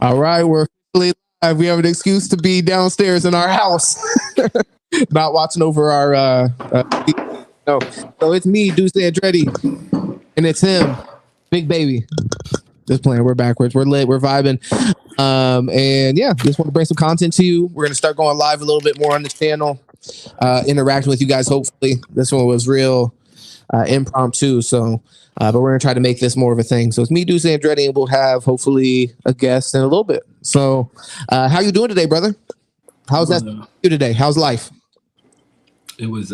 All right, we're officially live. We have an excuse to be downstairs in our house, not watching over our. No, so it's me, Deuce Andretti, and it's him, Big Baby. Just playing. We're backwards. We're lit. We're vibing. And yeah, just want to bring some content to you. We're gonna start going live a little bit more on the channel, interacting with you guys. Hopefully, this one was real impromptu. So, but we're gonna try to make this more of a thing. So it's me, Deuce Andretti, and we'll have hopefully a guest in a little bit. So, how you doing today, brother? How's that you today? How's life? It was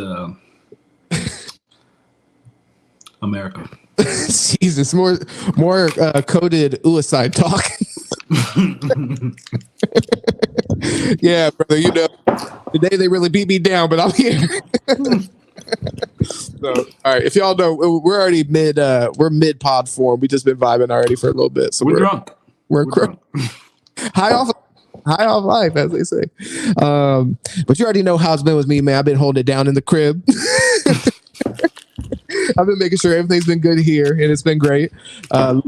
America. Jesus, more coded suicide talk. Yeah, brother. You know, today they really beat me down, but I'm here. So, all right. If y'all know, we're already mid pod form. We just been vibing already for a little bit. So we're drunk. We're drunk. High off life, as they say. But you already know how it's been with me, man. I've been holding it down in the crib. I've been making sure everything's been good here, and it's been great. Do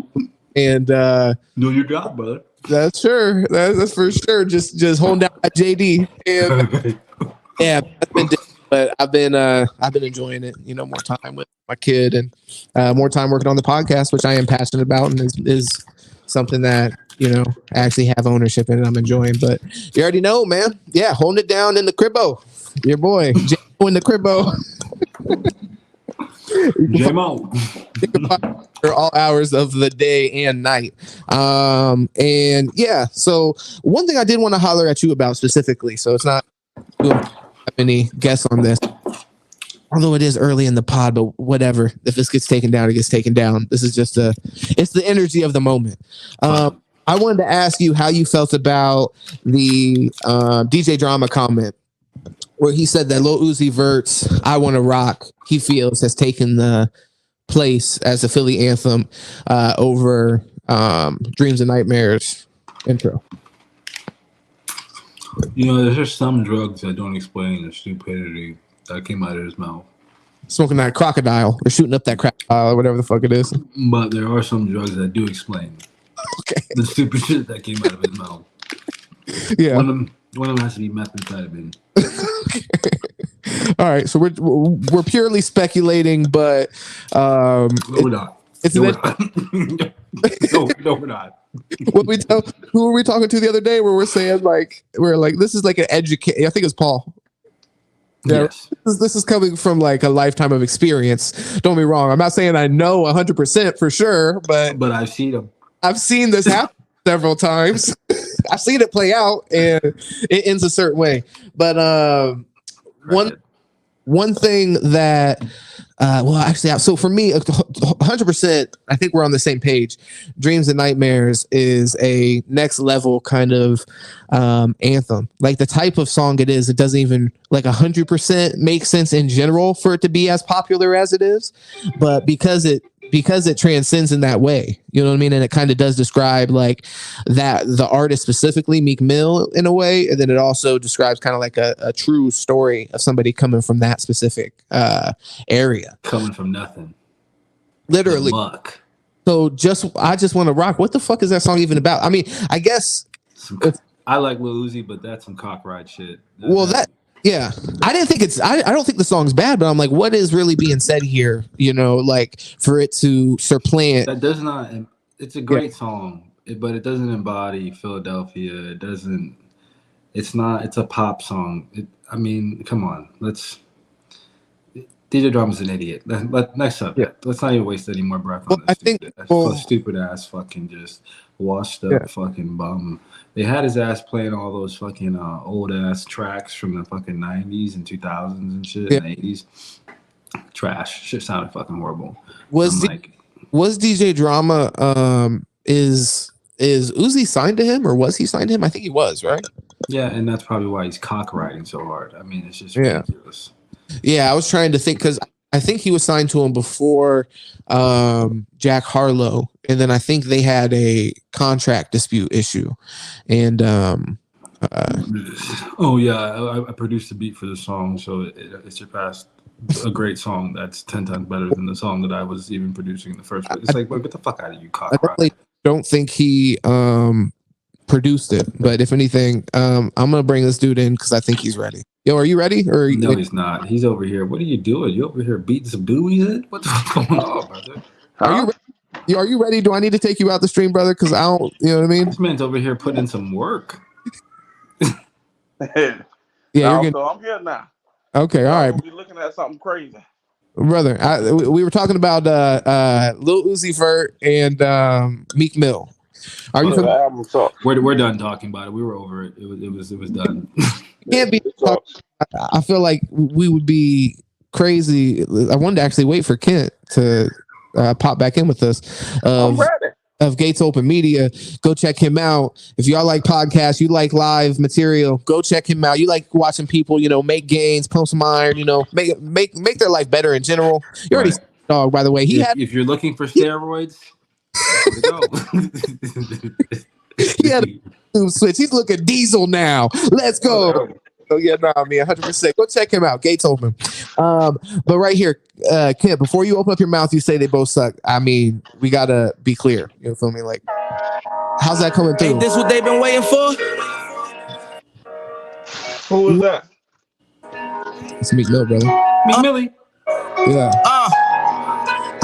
your job, brother. That's sure. That's for sure. Just holding down my JD, and yeah, that's been different, but I've been enjoying it. You know, more time with my kid, and more time working on the podcast, which I am passionate about, and is something that I actually have ownership in, and I'm enjoying. But you already know, man. Yeah, holding it down in the cribbo. Your boy, J-Mo in the cribbo. J-Mo. For all hours of the day and night. And yeah, so one thing I did want to holler at you about specifically, so it's not have any guess on this, although it is early in the pod, but whatever. If this gets taken down, it gets taken down. This is just it's the energy of the moment. I wanted to ask you how you felt about the DJ Drama comment, where he said that Lil Uzi Vert's "I Wanna Rock," he feels, has taken the place as a Philly anthem over Dreams and Nightmares intro. There's just some drugs that don't explain the stupidity that came out of his mouth. Smoking that crocodile or shooting up that crocodile or whatever the fuck it is. But there are some drugs that do explain the stupid shit that came out of his mouth. Yeah. One of them has to be methamphetamine. All right, so we're purely speculating, but no, we're not. No, we're not. Who were we talking to the other day? Where we're saying we're like this is like an educate. I think it's Paul. Yeah, yes. This is coming from like a lifetime of experience. Don't be wrong. I'm not saying I know 100% for sure, but I've seen them. I've seen this happen several times. I've seen it play out, and it ends a certain way. But one thing that, so for me, 100%, I think we're on the same page. Dreams and Nightmares is a next level kind of anthem. Like the type of song it is, it doesn't even like 100% make sense in general for it to be as popular as it is. But because it transcends in that way, you know what I mean? And it kind of does describe like that, the artist specifically, Meek Mill, in a way. And then it also describes kind of like a true story of somebody coming from that specific area. Coming from nothing. Literally. Muck. So I just want to rock. What the fuck is that song even about? I mean, I guess. I like Lil Uzi, but that's some cock ride shit. Yeah, I don't think the song's bad, but I'm like, what is really being said here? Like for it to supplant. That does not. It's a great song, but it doesn't embody Philadelphia. It doesn't. It's not. It's a pop song. Come on. DJ Drama's an idiot. Next up. Yeah. Let's not even waste any more breath on this. Stupid ass fucking just washed up fucking bum. They had his ass playing all those fucking old ass tracks from the fucking 90s and 2000s and shit and 80s. Trash. Shit sounded fucking horrible. Was DJ Drama is Uzi signed to him, or was he signed to him? I think he was, right? Yeah, and that's probably why he's cock riding so hard. It's just ridiculous. Yeah, I was trying to think because I think he was signed to him before Jack Harlow, and then I think they had a contract dispute issue. And I produced the beat for the song, so it surpassed a great song that's 10 times better than the song that I was even producing in the first place. It's like, get the fuck out of you, cock. I definitely don't think he produced it. But if anything, I'm gonna bring this dude in because I think he's ready. Yo, are you ready? Or no, he's not. He's over here. What are you doing? You over here beating some doobies in? What's going on, brother? Are you ready? Are you ready? Do I need to take you out the stream, brother? Because I don't, you know what I mean? This man's over here putting in some work. Yeah, you're so I'm here now. Okay, all right. We'll be looking at something crazy. Brother, we were talking about Lil Uzi Vert and Meek Mill. Are you? We're done talking about it. We were over it. It was done. Can't be. I feel like we would be crazy. I wanted to actually wait for Kent to pop back in with us. I'm ready. Of Gates Open Media. Go check him out. If y'all like podcasts, you like live material, go check him out. You like watching people, make gains, pump some iron, make their life better in general. You already dog, by the way. If you're looking for steroids, go. He had a switch. He's looking diesel now. Let's go. So yeah, 100%. Go check him out. Gates Open. But right here, Kent, before you open up your mouth, you say they both suck. I mean, we gotta be clear. You feel me? Like, how's that coming through? Ain't this what they've been waiting for? Who is that? It's Meek Mill, brother. Meek Millie. Yeah.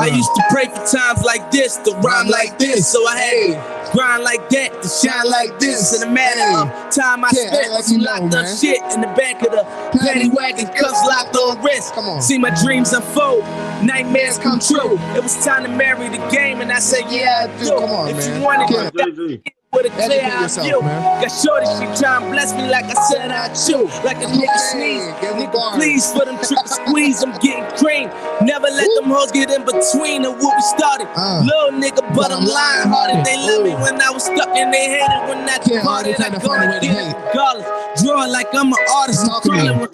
I used to pray for times like this, to rhyme like this, so I had to grind like that, to shine like this. In a matter of time I spent with some locked up shit in the back of the paddy wagon, cuffs locked on wrist. See my dreams unfold, nightmares come true. It was time to marry the game, and I said, yeah, I do. If you wanted to with a clear eye view. Got shorty, she trying to bless me like I said I chew. Like a nigga sneeze, nigga please for them triple squeeze. I'm getting cream. Never let them hoes get in between of what we started. Little nigga, but I'm lying hearted. They love me when I was stuck and they hated when I departed. I go to get regardless. Drawing like I'm an artist. I'm crawling with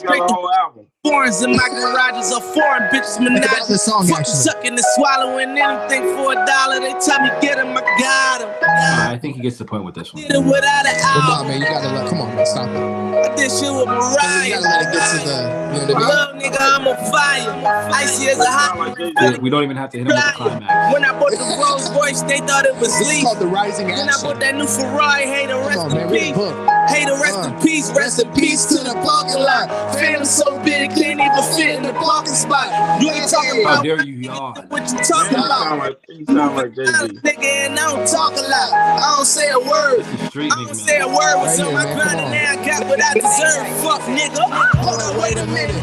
foreigns in my garages are foreign bitches menage. Fucking sucking and swallowing anything for $1. They tell me get him, I got him. I think he gets the point with this one. Did it without an album. Man, you gotta let. Come on, man, stop it. I did shit with Mariah. You gotta let it get to the. Little nigga, I'm on fire. Icy as a hot. We don't even have to hit him with the climax. When I bought the Rolls Royce, they thought it was This is called the rising action. When I bought that new Ferrari, hey, the rest in peace. Hey, the rest in peace. Rest in peace to the parking lot. Phantom so big, can't even fit in the parking spot. You ain't talking about. How dare you yawn? What you talking about? You sound like Jay-Z. Nigga, and I don't talk a lot. I don't say a word. I don't say a word. What's on my grind, and now I got what I deserve. Fuck, nigga. Hold on, wait a minute.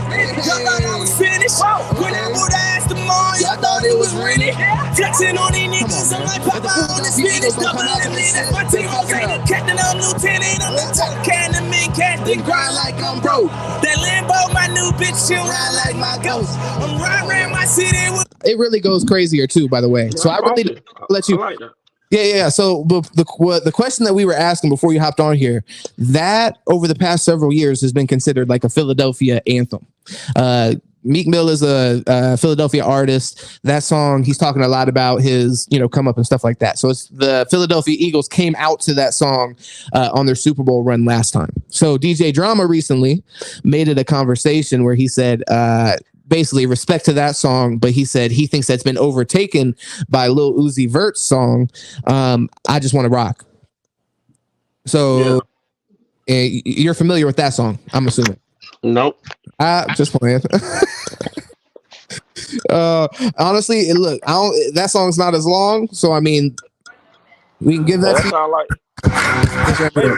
Y'all thought I was finished? When I would ask them all, y'all thought it was ready? Flexing on these niggas, I'm like Papa on the spinach. Double M, that's my team. I'm saying captain, I'm lieutenant. I'm the top can of me, casting grind like I'm broke. That Lambo, my new bitch, she'll ride like my ghost. I'm riding around my city with. It really goes crazier too, by the way. So I really let you. Yeah. So the question that we were asking before you hopped on here, that over the past several years has been considered like a Philadelphia anthem. Meek Mill is a Philadelphia artist. That song, he's talking a lot about his, come up and stuff like that. So it's the Philadelphia Eagles came out to that song on their Super Bowl run last time. So DJ Drama recently made it a conversation where he said, basically respect to that song, but he said he thinks that's been overtaken by Lil Uzi Vert's song, I Just Want to Rock. So you're familiar with that song, I'm assuming. Nope. Just playing. Honestly, look, that song's not as long, so I mean, we can give that. That sound like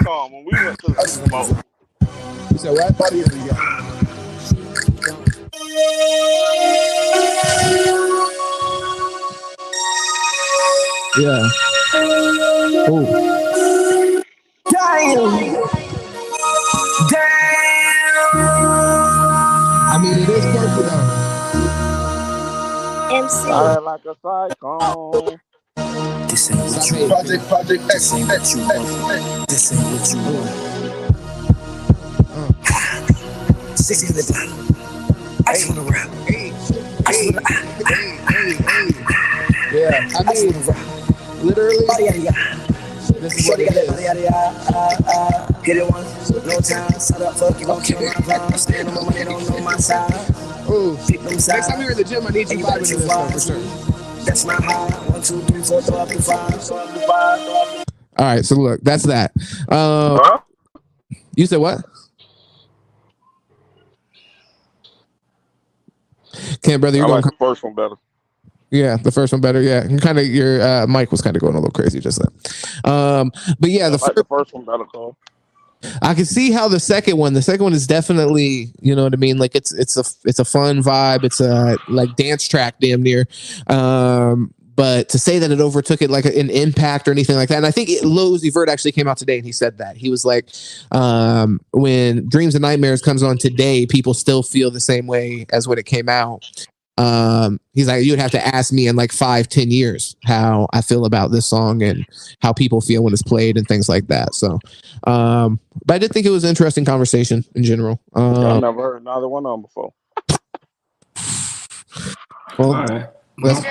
song when we went to the Super Bowl. You said what? Yeah. Oh. Damn. I mean, it is perfect though. MC. Like a cyclone. This ain't what you want. Project X. This ain't what you want. This ain't what you want. 60 in the block. I just wanna rap. I just wanna Yeah, I mean, literally. This is what it is. Get it once, no time. Set up, fuck you, don't kill my vibe. Stand on my money, don't know my side. Ooh. Next time you're in the gym, I need you vibing to this one for sure. That's my high. 1, 2, 3, 4, 5, 5. All right, so look, that's that. You said what? Can't, brother. You're I going. like the first one better. Yeah, the first one better. Yeah, kind of. Your mic was kind of going a little crazy just then. But yeah, the first one better, Cole. I can see how the second one is definitely, you know what I mean? Like it's a fun vibe. It's a like dance track damn near. But to say that it overtook it like an impact or anything like that. And I think Lil Uzi Vert actually came out today and he said that. He was like, when Dreams and Nightmares comes on today, people still feel the same way as when it came out. He's like, you'd have to ask me in like 5-10 years how I feel about this song and how people feel when it's played and things like that. So but I did think it was an interesting conversation in general. I've never heard neither one of them before. Well, all right. Well,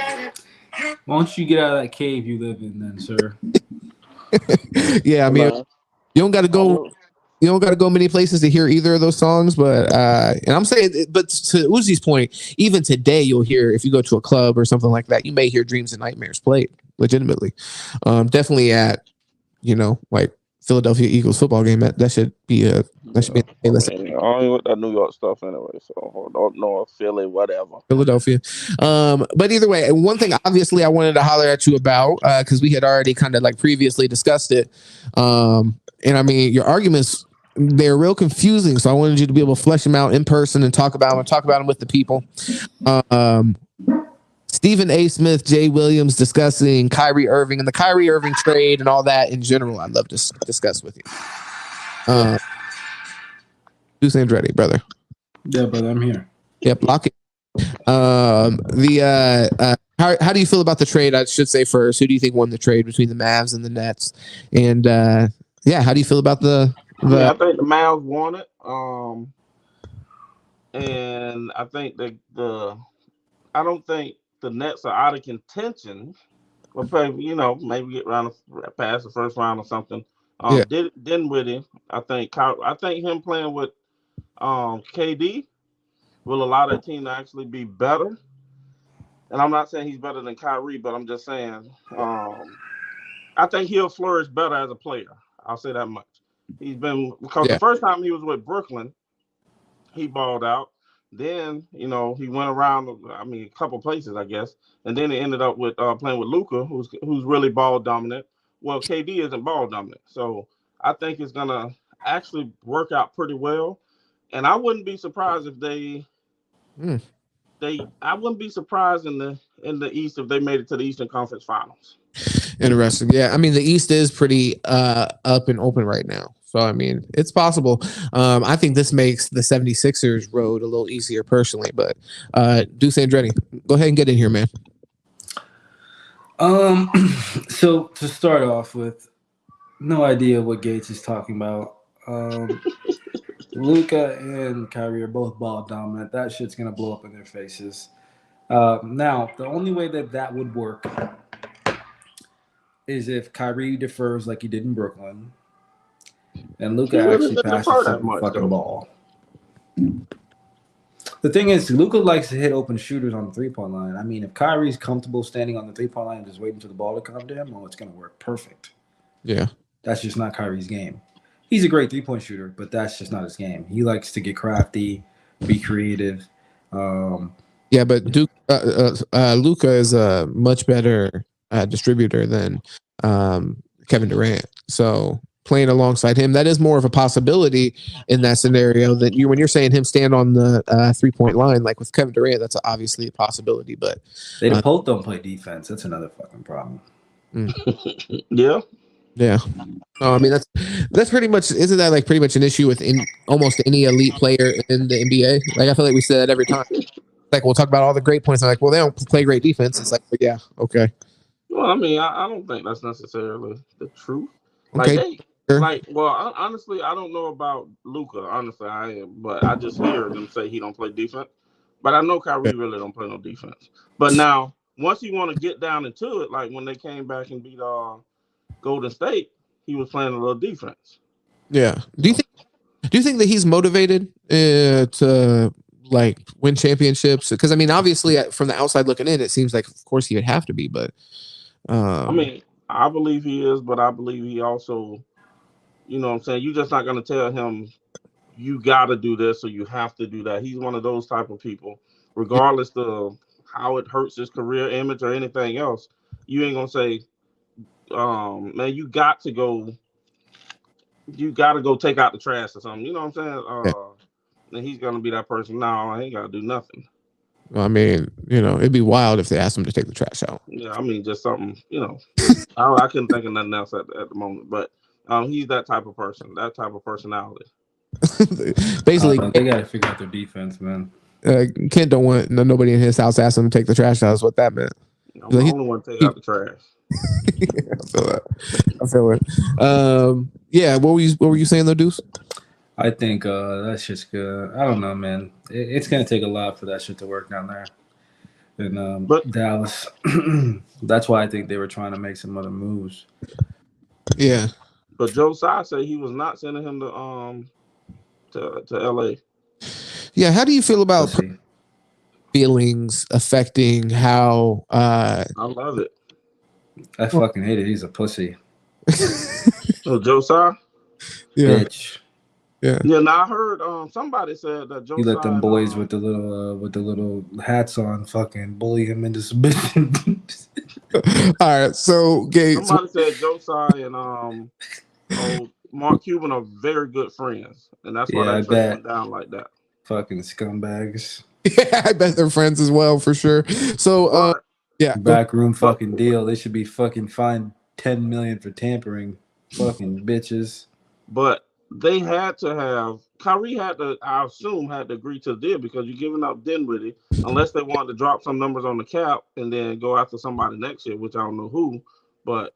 why don't you get out of that cave you live in then, sir? Yeah, I mean, you don't got to go. You don't got to go many places to hear either of those songs, but and I'm saying, but to Uzi's point, even today you'll hear, if you go to a club or something like that, you may hear Dreams and Nightmares played legitimately. Definitely at, you know, like Philadelphia Eagles football game. That should be a only with that New York stuff anyway, so don't know Philly, whatever. Philadelphia. But either way, one thing obviously I wanted to holler at you about, because we had already kind of like previously discussed it. And I mean, your arguments, they're real confusing, so I wanted you to be able to flesh them out in person and talk about them with the people. Stephen A. Smith, Jay Williams discussing Kyrie Irving and the Kyrie Irving trade and all that in general. I'd love to discuss with you. Dusane's ready, brother. Yeah, brother, I'm here. Yep, lock it. How do you feel about the trade? I should say first, who do you think won the trade between the Mavs and the Nets? And how do you feel about the? I think the Mavs won it. And I think I don't think the Nets are out of contention. But maybe get past the first round or something. Dinwiddie, I think him playing with KD will allow that team to actually be better. And I'm not saying he's better than Kyrie, but I'm just saying I think he'll flourish better as a player. I'll say that much. The first time he was with Brooklyn, he balled out. Then, he went around, a couple places, I guess. And then he ended up with playing with Luka, who's really ball dominant. Well, KD isn't ball dominant. So I think it's going to actually work out pretty well. And I wouldn't be surprised if I wouldn't be surprised in the East if they made it to the Eastern Conference Finals. Interesting. Yeah. I mean, the East is pretty up and open right now. So, I mean, it's possible. I think this makes the 76ers road a little easier personally. But Deuce Andretti, go ahead and get in here, man. So to start off with, no idea what Gates is talking about. Luka and Kyrie are both ball dominant. That shit's gonna blow up in their faces. Now, the only way that would work is if Kyrie defers like he did in Brooklyn, and Luka actually passes the fucking ball. The thing is, Luka likes to hit open shooters on the three-point line. I mean, if Kyrie's comfortable standing on the three-point line and just waiting for the ball to come to him, it's going to work perfect. Yeah. That's just not Kyrie's game. He's a great three-point shooter, but that's just not his game. He likes to get crafty, be creative. But Luka is a much better distributor than Kevin Durant. So playing alongside him, that is more of a possibility in that scenario than when you're saying him stand on the 3-point line, like with Kevin Durant, that's obviously a possibility, but they both don't play defense. That's another fucking problem. Yeah. I mean, that's pretty much, isn't that like pretty much an issue with almost any elite player in the NBA? Like, I feel like we say that every time. Like, we'll talk about all the great points. I'm like, well, they don't play great defense. It's like, yeah, okay. Well, I mean, I don't think that's necessarily the truth. Okay. Honestly, I don't know about Luka. Honestly, but I just hear them say he don't play defense. But I know Kyrie really don't play no defense. But now, once you want to get down into it, like when they came back and beat Golden State, he was playing a little defense. Yeah. Do you think that he's motivated to like win championships? Because I mean, obviously, from the outside looking in, it seems like, of course, he would have to be. But I mean, I believe he is, but I believe he also, you know what I'm saying, you're just not going to tell him you got to do this or you have to do that. He's one of those type of people, regardless of how it hurts his career image or anything else. You ain't going to say, man, you got to go take out the trash or something. You know what I'm saying? Then he's going to be that person. No, I ain't got to do nothing. I mean, it'd be wild if they asked him to take the trash out. Yeah, I mean, just something, I couldn't think of nothing else at the moment, but he's that type of person, that type of personality. Basically, they got to figure out their defense, man. Kent don't want nobody in his house asking him to take the trash out. Is what that meant. I'm the only one to take out the trash. I feel it. Yeah. What were you saying though, Deuce? I think that's just good. I don't know, man. It's gonna take a lot for that shit to work down there in Dallas. That's why I think they were trying to make some other moves. Yeah. But Joe Tsai said he was not sending him to LA. Yeah. How do you feel about feelings affecting how? I love it. I fucking hate it. He's a pussy. Oh, Joe Tsai? Yeah. Bitch. Yeah. Yeah. Now I heard somebody said that Joe. You let them boys with the little hats on fucking bully him into submission. All right. So, Gates. Somebody said Joe Tsai and Mark Cuban are very good friends, and that's why that went down like that. Fucking scumbags. Yeah, I bet they're friends as well for sure. So, yeah, backroom fucking deal. They should be fucking fined $10 million for tampering. Fucking bitches. But they had to have Kyrie I assume had to agree to the deal because you're giving up Dinwiddie unless they wanted to drop some numbers on the cap and then go after somebody next year, which I don't know who. But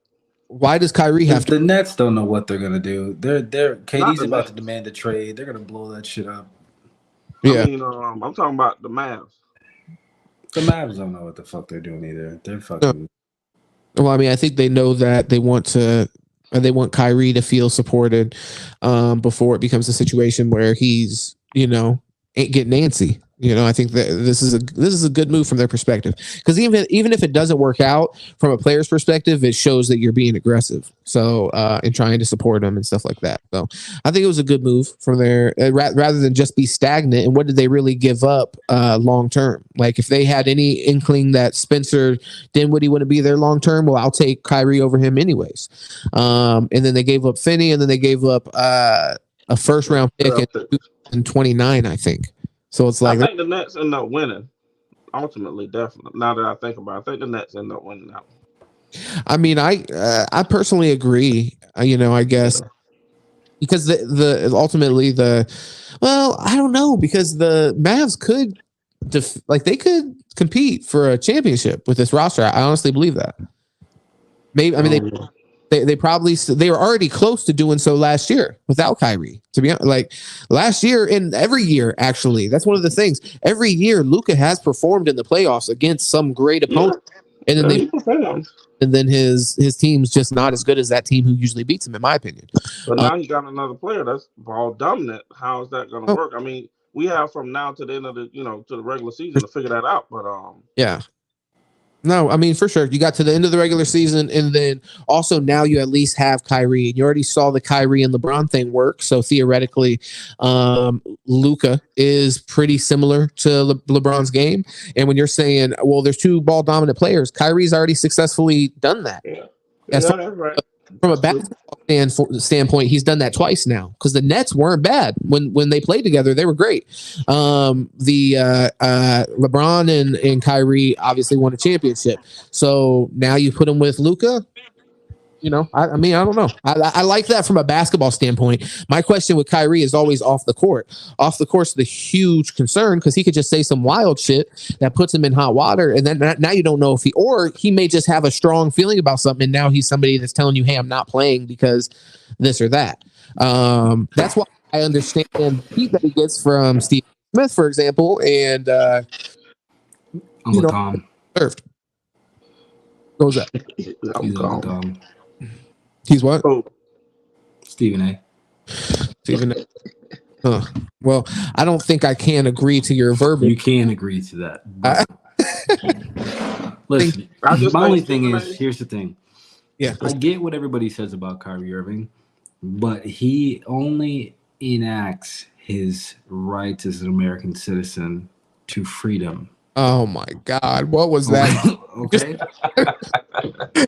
why does Kyrie have to? The Nets don't know what they're gonna do. KD's about to demand a trade. They're gonna blow that shit up. Yeah, I mean, I'm talking about the Mavs. The Mavs don't know what the fuck they're doing either. They're fucking. Well, I mean, I think they know that they want Kyrie to feel supported before it becomes a situation where he's, ain't getting antsy. I think that this is a good move from their perspective because even if it doesn't work out from a player's perspective, it shows that you're being aggressive. So and trying to support them and stuff like that. So I think it was a good move from there rather than just be stagnant. And what did they really give up long term? Like if they had any inkling that Spencer Dinwiddie wouldn't be there long term, well, I'll take Kyrie over him anyways. And then they gave up Finney, and then they gave up a first round pick in 29, I think. So it's like I think the Nets end up winning. Ultimately, definitely. Now that I think about it, I think the Nets end up winning that one. I mean, I personally agree. I guess because ultimately I don't know because the Mavs could they could compete for a championship with this roster. I honestly believe that. Maybe I mean they were already close to doing so last year without Kyrie. To be honest, like last year and every year, actually, that's one of the things. Every year, Luka has performed in the playoffs against some great opponent, and then his team's just not as good as that team who usually beats him, in my opinion. But now he got another player that's ball dominant. How is that going to work? I mean, we have from now to the end of the to the regular season to figure that out. But yeah. No, I mean, for sure. You got to the end of the regular season, and then also now you at least have Kyrie. You already saw the Kyrie and LeBron thing work. So theoretically, Luka is pretty similar to LeBron's game. And when you're saying, well, there's two ball dominant players, Kyrie's already successfully done that. Yeah. That's right. From a basketball standpoint, he's done that twice now because the Nets weren't bad when they played together. They were great. LeBron and Kyrie obviously won a championship. So now you put him with Luka. I mean, I don't know. I like that from a basketball standpoint. My question with Kyrie is always off the court. Off the court's the huge concern because he could just say some wild shit that puts him in hot water, and then now you don't know if he may just have a strong feeling about something, and now he's somebody that's telling you, "Hey, I'm not playing because this or that." That's why I understand the heat that he gets from Steve Smith, for example, and Tom served. Goes up. Tom. He's what? Oh, Stephen A. Stephen A. Huh. Well, I don't think I can agree to your verbiage. You can agree to that. Listen, my only thing is, here's the thing. Yeah, I get what everybody says about Kyrie Irving, but he only enacts his rights as an American citizen to freedom. Oh my God, what was that? Okay.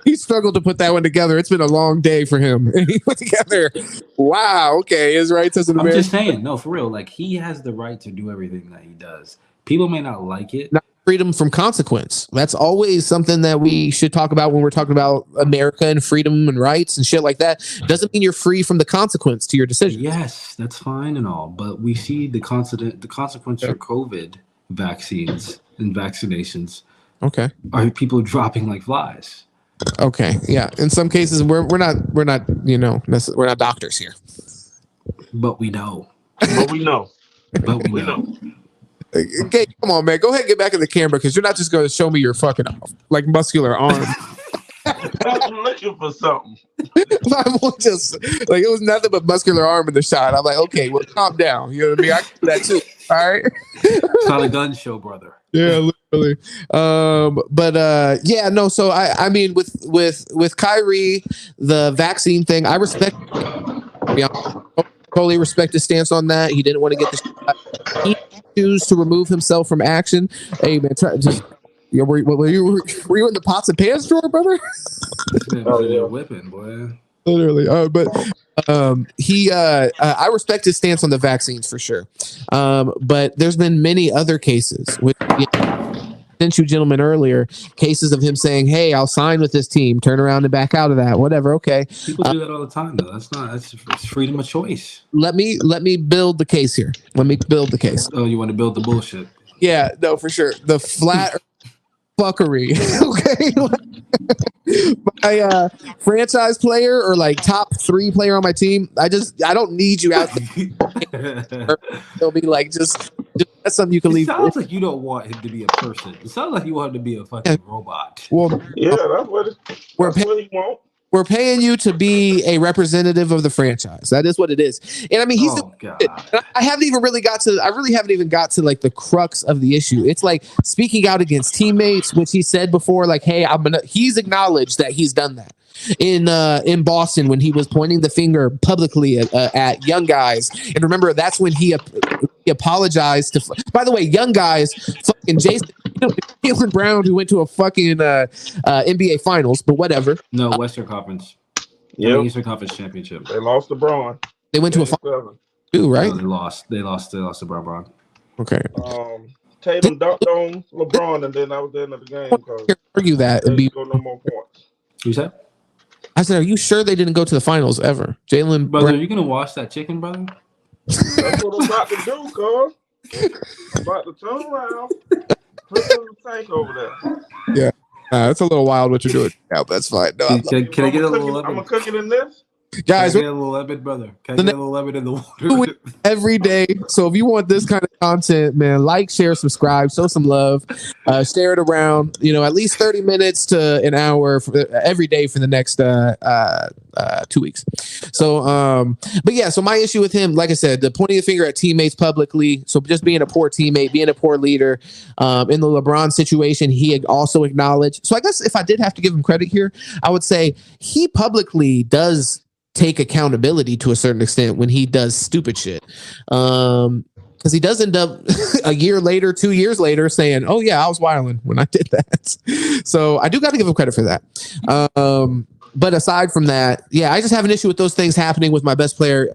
He struggled to put that one together. It's been a long day for him. He put together. Wow. Okay, his rights as an I'm American. just saying, no, for real. Like, he has the right to do everything that he does. People may not like it. Not freedom from consequence. That's always something that we should talk about when we're talking about America and freedom and rights and shit like that. Doesn't mean you're free from the consequence to your decision. Yes, that's fine and all, but we see the consequence for COVID vaccines and vaccinations. Okay. Are people dropping like flies? Okay. Yeah. In some cases, we're not we're not doctors here. But we know. But we know. But we know. Okay, come on, man. Go ahead and get back in the camera because you're not just going to show me your fucking like muscular arm. I'm looking for something. I'm just like it was nothing but muscular arm in the shot. I'm like, okay, well, calm down. You know what I mean? I can do that too. All right. It's not a gun show, brother. Yeah, literally. Yeah, no. So I mean, with Kyrie, the vaccine thing, I respect. Totally respect his stance on that. He didn't want to get the shot. He chose to remove himself from action. Hey man, were you in the pots and pans drawer, brother? Whipping, boy. Literally. I respect his stance on the vaccines for sure. But there's been many other cases with sent you gentlemen earlier, cases of him saying, "Hey, I'll sign with this team, turn around and back out of that, whatever." Okay. People do that all the time, though. That's freedom of choice. Let me build the case here. Let me build the case. Oh, you want to build the bullshit? Yeah, no, for sure. The flat fuckery. Okay. My franchise player or like top 3 player on my team, I don't need you out there. They'll be like just that's something you can leave. It sounds like you don't want him to be a person. It sounds like you want him to be a fucking robot. Well, yeah, that's what what he wants. We're paying you to be a representative of the franchise. That is what it is. And I mean, I really haven't even got to like the crux of the issue. It's like speaking out against teammates, which he said before, like, hey, he's acknowledged that he's done that in Boston when he was pointing the finger publicly at young guys. And remember, that's when he apologized to, by the way, young guys, fucking Jaylen Brown, who went to a fucking NBA finals, but whatever. No, Western Conference. Yeah, Eastern Conference championship. They lost to Braun. They went to a final too, right? No, they lost to Braun. Okay. Tatum dunked on LeBron, and then that was the end of the game. Argue that and go no more points. Who's that? I said, are you sure they didn't go to the finals ever? Jaylen, brother, are you gonna wash that chicken, brother? That's what I'm about to do, cuz. I'm about to turn around, put it in the tank over there. Yeah, that's a little wild what you're doing. Yeah, that's fine. No, can I get a little lemon? I'm gonna cook it in this. Guys, can I get a little lemon, brother? Can I get a little lemon in the water? Every day. So if you want this kind of content, man, like, share, subscribe, show some love, share it around. At least 30 minutes to an hour every day for the next 2 weeks. So, but yeah. So my issue with him, like I said, the pointing the finger at teammates publicly. So just being a poor teammate, being a poor leader. In the LeBron situation, he had also acknowledged. So I guess if I did have to give him credit here, I would say he publicly does take accountability to a certain extent when he does stupid shit. Because he does end up a year later, 2 years later saying, oh yeah, I was wilding when I did that. So I do got to give him credit for that. But aside from that, yeah, I just have an issue with those things happening with my best player,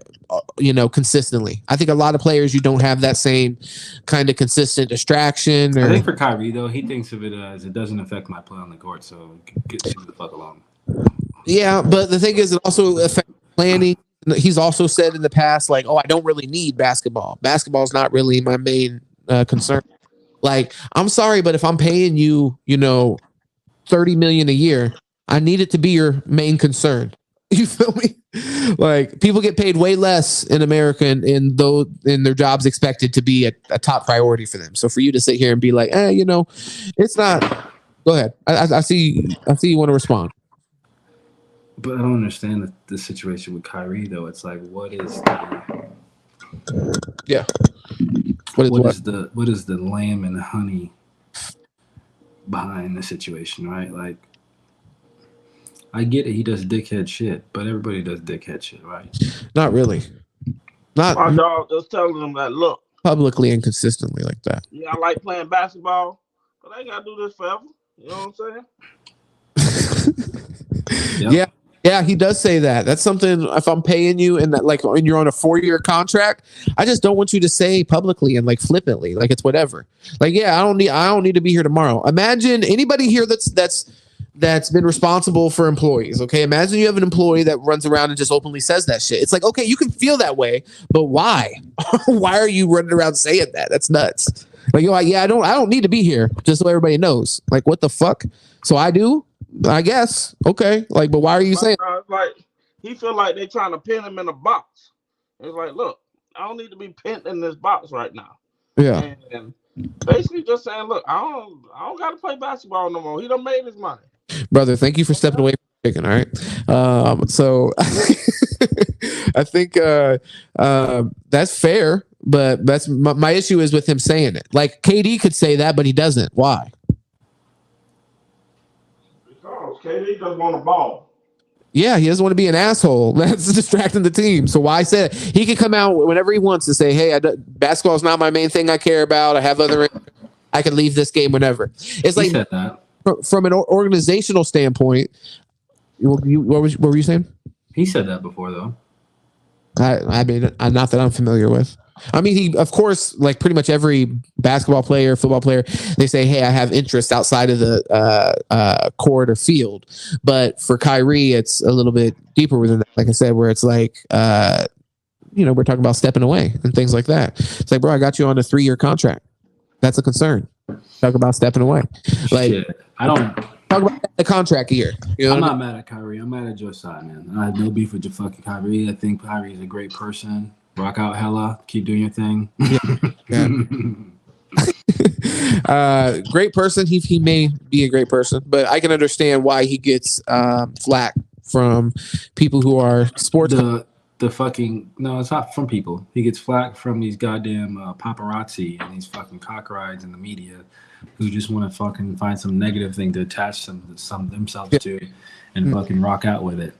consistently. I think a lot of players, you don't have that same kind of consistent distraction. I think for Kyrie, though, he thinks of it as it doesn't affect my play on the court, so get the fuck along. Yeah, but the thing is, it also affects planning. He's also said in the past, like, oh, I don't really need basketball. Basketball is not really my main concern. Like, I'm sorry, but if I'm paying you, $30 million a year, I need it to be your main concern. You feel me? Like, people get paid way less in America, and their jobs expected to be a top priority for them. So for you to sit here and be like, it's not. Go ahead. I see you want to respond. But I don't understand the situation with Kyrie, though. It's like, what is the lamb and honey behind the situation, right? Like, I get it. He does dickhead shit, but everybody does dickhead shit, right? Not really. Not my dog just telling them that, look, publicly and consistently like that. Yeah, I like playing basketball, but I ain't gotta do this forever. You know what I'm saying? Yep. Yeah, he does say that. That's something. If I'm paying you and that, like, when you're on a 4-year contract, I just don't want you to say publicly and like flippantly, like it's whatever. Like, yeah, I don't need to be here tomorrow. Imagine anybody here that's been responsible for employees. Okay, imagine you have an employee that runs around and just openly says that shit. It's like, okay, you can feel that way, but why? Why are you running around saying that? That's nuts. Like, you're like, yeah, I don't need to be here, just so everybody knows. Like, what the fuck? So I do. I guess. Okay. Like, but why are you saying? Like, he feel like they trying to pin him in a box. It's like, look, I don't need to be pinned in this box right now. Yeah. And basically just saying, look, I don't got to play basketball no more. He done made his money. Brother, thank you for stepping away from chicken. All right. So I think that's fair, but that's my issue is with him saying it. Like, KD could say that, but he doesn't. Why? KD doesn't want to ball. Yeah, he doesn't want to be an asshole. That's distracting the team. So why say it? He can come out whenever he wants to say, hey, basketball is not my main thing I care about. I have other, I can leave this game whenever. It's like, from an organizational standpoint, what were you saying? He said that before, though. I mean, not that I'm familiar with. I mean, he, of course, like pretty much every basketball player, football player, they say, hey, I have interests outside of the court or field. But for Kyrie, it's a little bit deeper within that. Like I said, where it's like, we're talking about stepping away and things like that. It's like, bro, I got you on a 3-year contract. That's a concern. Talk about stepping away. Like, shit, I don't talk about the contract year. You know I'm not mad at Kyrie. I'm mad at your side, man. I have no beef with your fucking Kyrie. I think Kyrie is a great person. Rock out hella. Keep doing your thing. Yeah. Great person. He may be a great person, but I can understand why he gets flack from people who are sports. The fucking no, it's not from people. He gets flack from these goddamn paparazzi and these fucking cockrides in the media who just want to fucking find some negative thing to attach some themselves to and fucking rock out with it.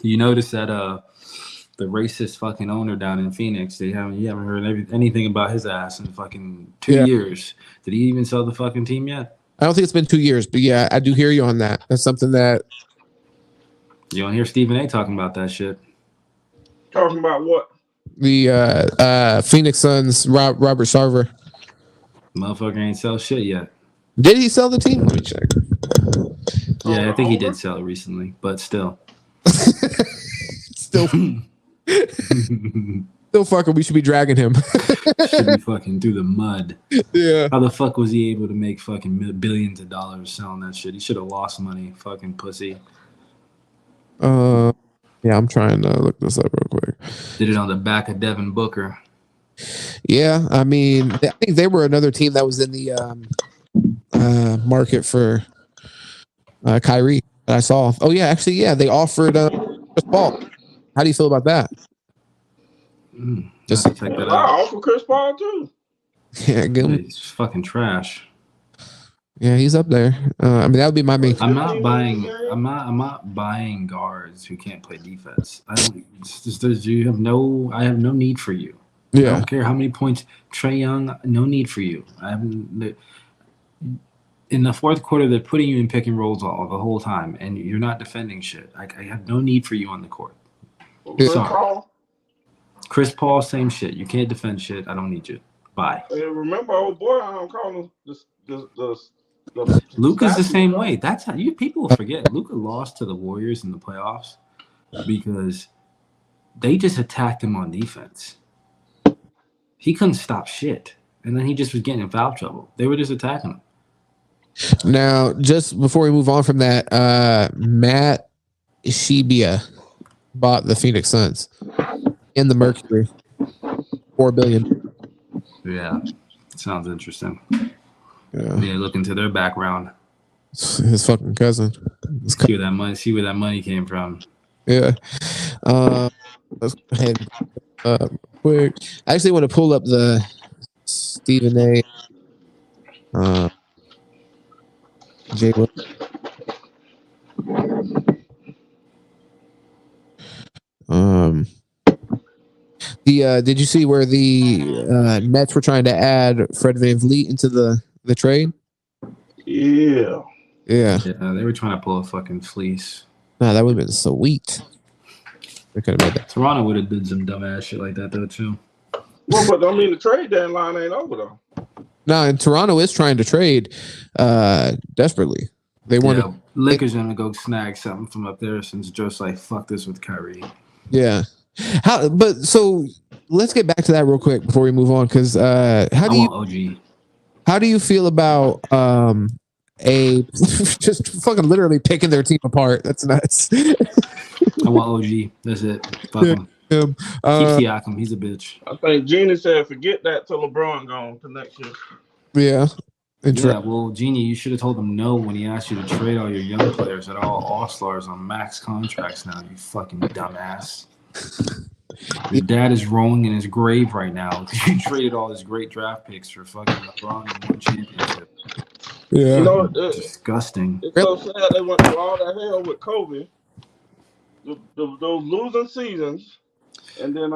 You notice that the racist fucking owner down in Phoenix, you haven't heard anything about his ass in fucking 2 years. Did he even sell the fucking team yet? I don't think it's been 2 years, but yeah, I do hear you on that. That's something that you don't hear Stephen A. talking about that shit. Talking about what? The Phoenix Suns, Robert Sarver. Motherfucker ain't sell shit yet. Did he sell the team? Let me check. Yeah, I think he did sell it recently, but still. Still fucking, we should be dragging him. Should be fucking through the mud. Yeah. How the fuck was he able to make fucking billions of dollars selling that shit? He should have lost money, fucking pussy. Yeah, I'm trying to look this up real quick. Did it on the back of Devin Booker. Yeah, I mean, I think they were another team that was in the market for Kyrie that I saw. Oh yeah, actually, yeah, they offered Chris Paul. How do you feel about that? Just check that out. I offer Chris Paul too. Yeah, good. It's fucking trash. Yeah, he's up there. I mean, that would be my main. I'm not buying guards who can't play defense. I have no need for you. Yeah. I don't care how many points. Trae Young, no need for you. In the fourth quarter, they're putting you in pick and rolls the whole time, and you're not defending shit. I have no need for you on the court. Chris Paul, same shit. You can't defend shit. I don't need you. Bye. Hey, remember, old boy, I don't call him the Luka's the same way. That's how people forget. Luka lost to the Warriors in the playoffs because they just attacked him on defense. He couldn't stop shit, and then he just was getting in foul trouble. They were just attacking him. Now, just before we move on from that, Matt Ishibia bought the Phoenix Suns in the Mercury, $4 billion. Yeah, sounds interesting. Yeah, look into their background. His fucking cousin. See where that money came from. Yeah. Let's go ahead. Quick. I actually want to pull up the Stephen A. J. Did you see where the Nets were trying to add Fred VanVleet into the trade? Yeah. Yeah, they were trying to pull a fucking fleece. Nah, that would have been sweet. They could have made that. Toronto would have did some dumbass shit like that though too. Well, but I mean, the trade deadline ain't over though. No, and Toronto is trying to trade desperately. They want to. Lakers gonna go snag something from up there since Joe's like, fuck this with Kyrie. Yeah. So let's get back to that real quick before we move on, because how do you feel about just fucking literally picking their team apart? That's nuts. I want OG. That's it. Fuck him. Keep Siakam. He's a bitch. I think Genie said, forget that till LeBron gone to next year. Yeah. Well, Genie, you should have told him no when he asked you to trade all your young players at all-stars on max contracts now, you fucking dumbass. Your dad is rolling in his grave right now because you traded all his great draft picks for fucking LeBron and one championship. Yeah. You know, disgusting. It's so sad they went through all that hell with COVID. Those losing seasons, and then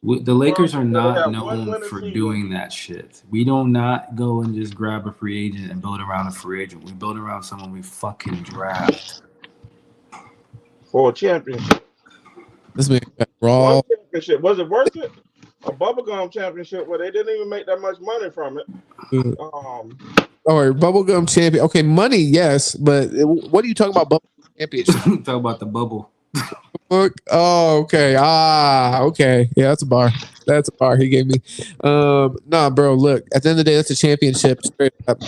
the Lakers are not known for doing that shit. We do not go and just grab a free agent and build around a free agent. We build around someone we fucking draft for a championship. This man raw. One championship, was it worth it? A bubblegum championship where they didn't even make that much money from it. Bubblegum champion. Okay, money, yes, but what are you talking about? Bubblegum championship. Talk about the bubble. Oh, okay. Okay. Yeah, that's a bar. That's a bar he gave me. Nah, bro. Look, at the end of the day, that's a championship. Straight up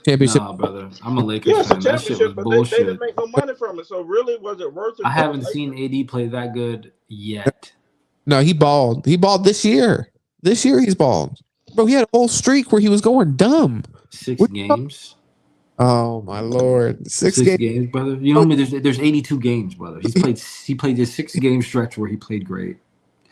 championship. Nah, brother. I'm a Lakers fan. That shit was bullshit. They didn't make no money from it. So really, was it worth it? I haven't seen AD play that good yet. No, he balled. He balled this year. This year he's balled. Bro, he had a whole streak where he was going dumb. 6 games. Oh my lord, 6 games, brother. You know what I mean? There's 82 games, brother. He played this 6-game stretch where he played great.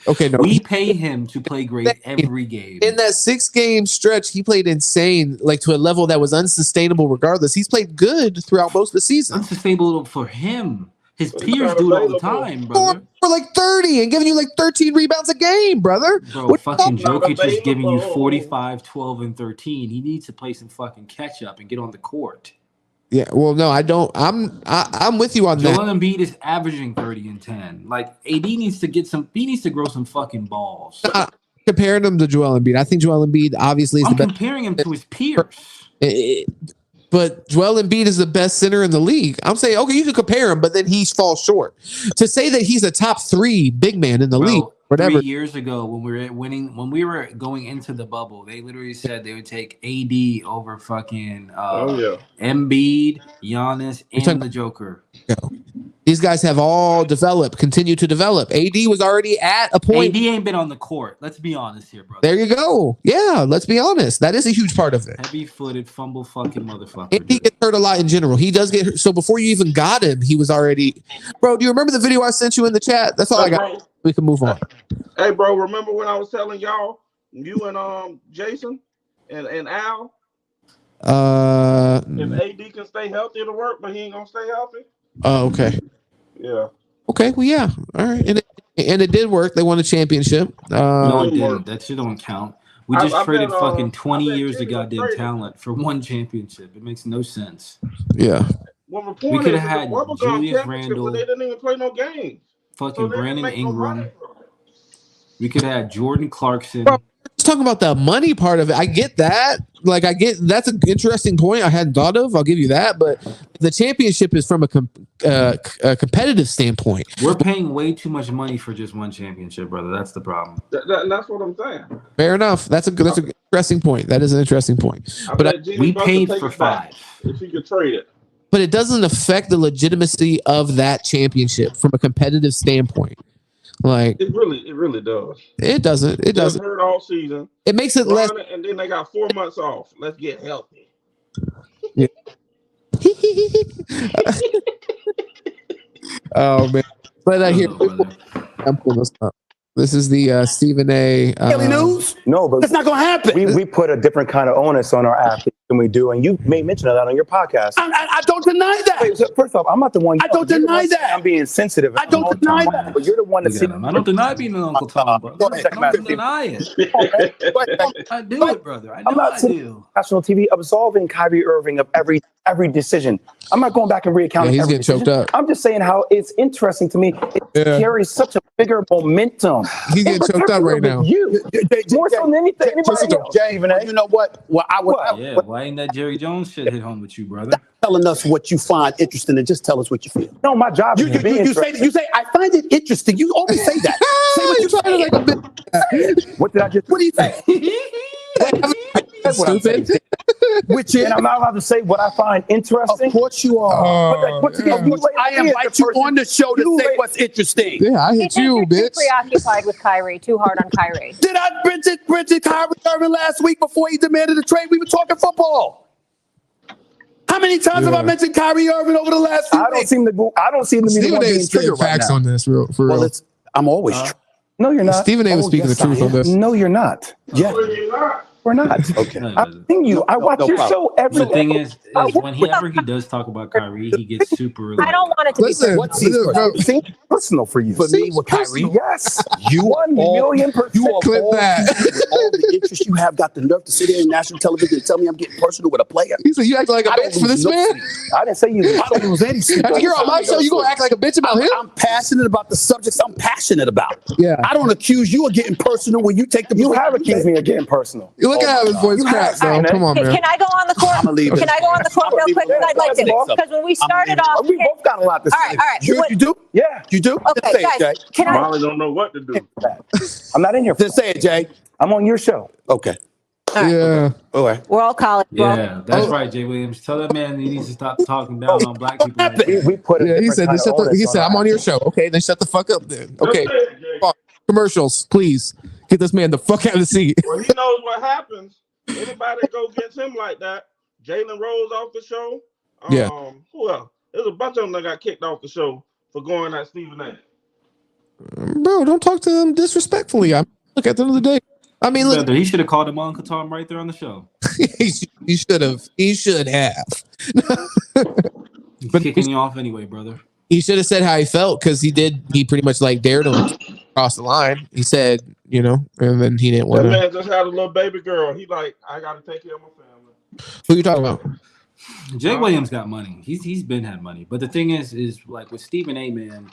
Okay, no, we pay him to play great every game. In that 6-game stretch, he played insane, like to a level that was unsustainable. Regardless, he's played good throughout most of the season. Unsustainable for him. His peers do it all the time, brother. For like 30 and giving you like 13 rebounds a game, brother. Bro, fucking Jokic is giving you 45, 12, and 13. He needs to play some fucking catch up and get on the court. Yeah, well, no, I don't. I'm with you on that. Joel Embiid is averaging 30 and 10. Like AD needs to get some. He needs to grow some fucking balls. Comparing him to Joel Embiid, I think Joel Embiid obviously is the best. I'm comparing him to his peers. But Joel Embiid is the best center in the league. I'm saying, okay, you can compare him, but then he falls short. To say that he's a top 3 big man in the league, whatever. 3 years ago, when we were going into the bubble, they literally said they would take AD over fucking Embiid, Giannis, and the Joker. These guys have all continue to develop. AD was already at a point. AD ain't been on the court. Let's be honest here, brother. There you go. Yeah, let's be honest. That is a huge part of it. Heavy-footed, fumble fucking motherfucker. And he gets hurt a lot in general. He does get hurt. So before you even got him, he was already. Bro, do you remember the video I sent you in the chat? That's all I got. Bro. We can move on. Hey, bro, remember when I was telling y'all, you and Jason and Al? If AD can stay healthy to work, but he ain't gonna stay healthy. Oh, okay. Yeah. Okay. Well, yeah. All right. And it did work. They won a championship. No, it didn't. That shit don't count. We just traded fucking 20 years of goddamn talent for one championship. It makes no sense. Yeah. Well, we could have had Julius Randle. They didn't even play no games. Fucking Brandon Ingram. We could have had Jordan Clarkson. Bro, let's talk about the money part of it. I get that. Like, that's an interesting point I hadn't thought of. I'll give you that. But the championship is from a competitive standpoint. We're paying way too much money for just one championship, brother. That's the problem. That's what I'm saying. Fair enough. That's an interesting point. That is an interesting point. But we paid for 5. If you could trade it. But it doesn't affect the legitimacy of that championship from a competitive standpoint. Like it really does. It doesn't. It doesn't hurt all season. It makes it less. And then they got 4 months off. Let's get healthy. Yeah. Oh man! But here, I'm pulling this up. This is the Stephen A. Daily news? No, but it's not gonna happen. We put a different kind of onus on our athletes than we do, and you made mention of that on your podcast. I don't deny that. Wait, so first off, I'm not the one. I don't deny that. I'm being sensitive. I don't deny that. But you're the one that's. I don't deny being an Uncle Tom, bro. I don't deny it. I do it, brother. I know I do. National TV absolving Kyrie Irving of every decision. I'm not going back and reaccounting. He's getting choked up. I'm just saying how it's interesting to me. It carries such a bigger momentum. He's getting choked up right now. More so than anything. Anybody else. You know what? Well, Why ain't that Jerry Jones shit hit home with you, brother? telling us what you find interesting and just tell us what you feel. No, my job is to be interesting. You say I find it interesting. You always say that. Say what you trying to like a bit. What did I just? What do you think? That's what I'm saying. Which is, and I'm not allowed to say what I find interesting. Of course you are. I invite you on the show to say what's interesting. Yeah, I hit you, bitch. Too preoccupied with Kyrie, too hard on Kyrie. Did I mention Kyrie Irving last week before he demanded a trade? We were talking football. How many times have I mentioned Kyrie Irving over the last few weeks? I don't see him Stephen A is spitting facts on this, for real. Well, I'm always true. No, you're not. Stephen A was speaking the truth on this. No, you're not. Yeah. We're not. Okay. I've seen you. I watch your show every day. The thing is whenever he does talk about Kyrie, he gets super. I don't want it to be personal for you. For me, with Kyrie, yes. You 1 million %. You are clip all, that. all the interest you have got the nerve to sit there in national television and tell me I'm getting personal with a player. He said you act like a bitch for this man. I didn't say you. I don't lose any sleep. After you're on my show, you gonna act like a bitch about him? I'm passionate about the subjects I'm passionate about. Yeah. I don't accuse you of getting personal when you take the. You have accused me of getting personal. You look at how his voice cracks, though. Come on, man. Can I go on the court? Can I go on the court real quick? I'd like to. Because when we started off, we both got a lot to say. All right. You do? Yeah, you do. Okay, guys. Can I? Molly don't know what to do. I'm not in here. Just say it, Jay. I'm on your show. Okay. All right. Yeah. All right. We're all college. Yeah, that's right, Jay Williams. Tell that man he needs to stop talking down on black people. We put He said, I'm on your show. Okay, then shut the fuck up then. Okay. Commercials, please. Get this man the fuck out of the seat. Well, he knows what happens. Anybody go against him like that, Jalen Rose off the show. Yeah. Who else? There's a bunch of them that got kicked off the show for going at Stephen A. Bro, don't talk to them disrespectfully. Look, at the end of the day. I mean, look. He should have called him Uncle Tom right there on the show. He should have. He should have. But kicking you off anyway, brother. He should have said how he felt because he pretty much like dared him across the line. He said, and then he didn't want to. That man just had a little baby girl. He like, I got to take care of my family. Who you talking about? Jay Williams got money. He's been had money. But the thing is like with Stephen A, man,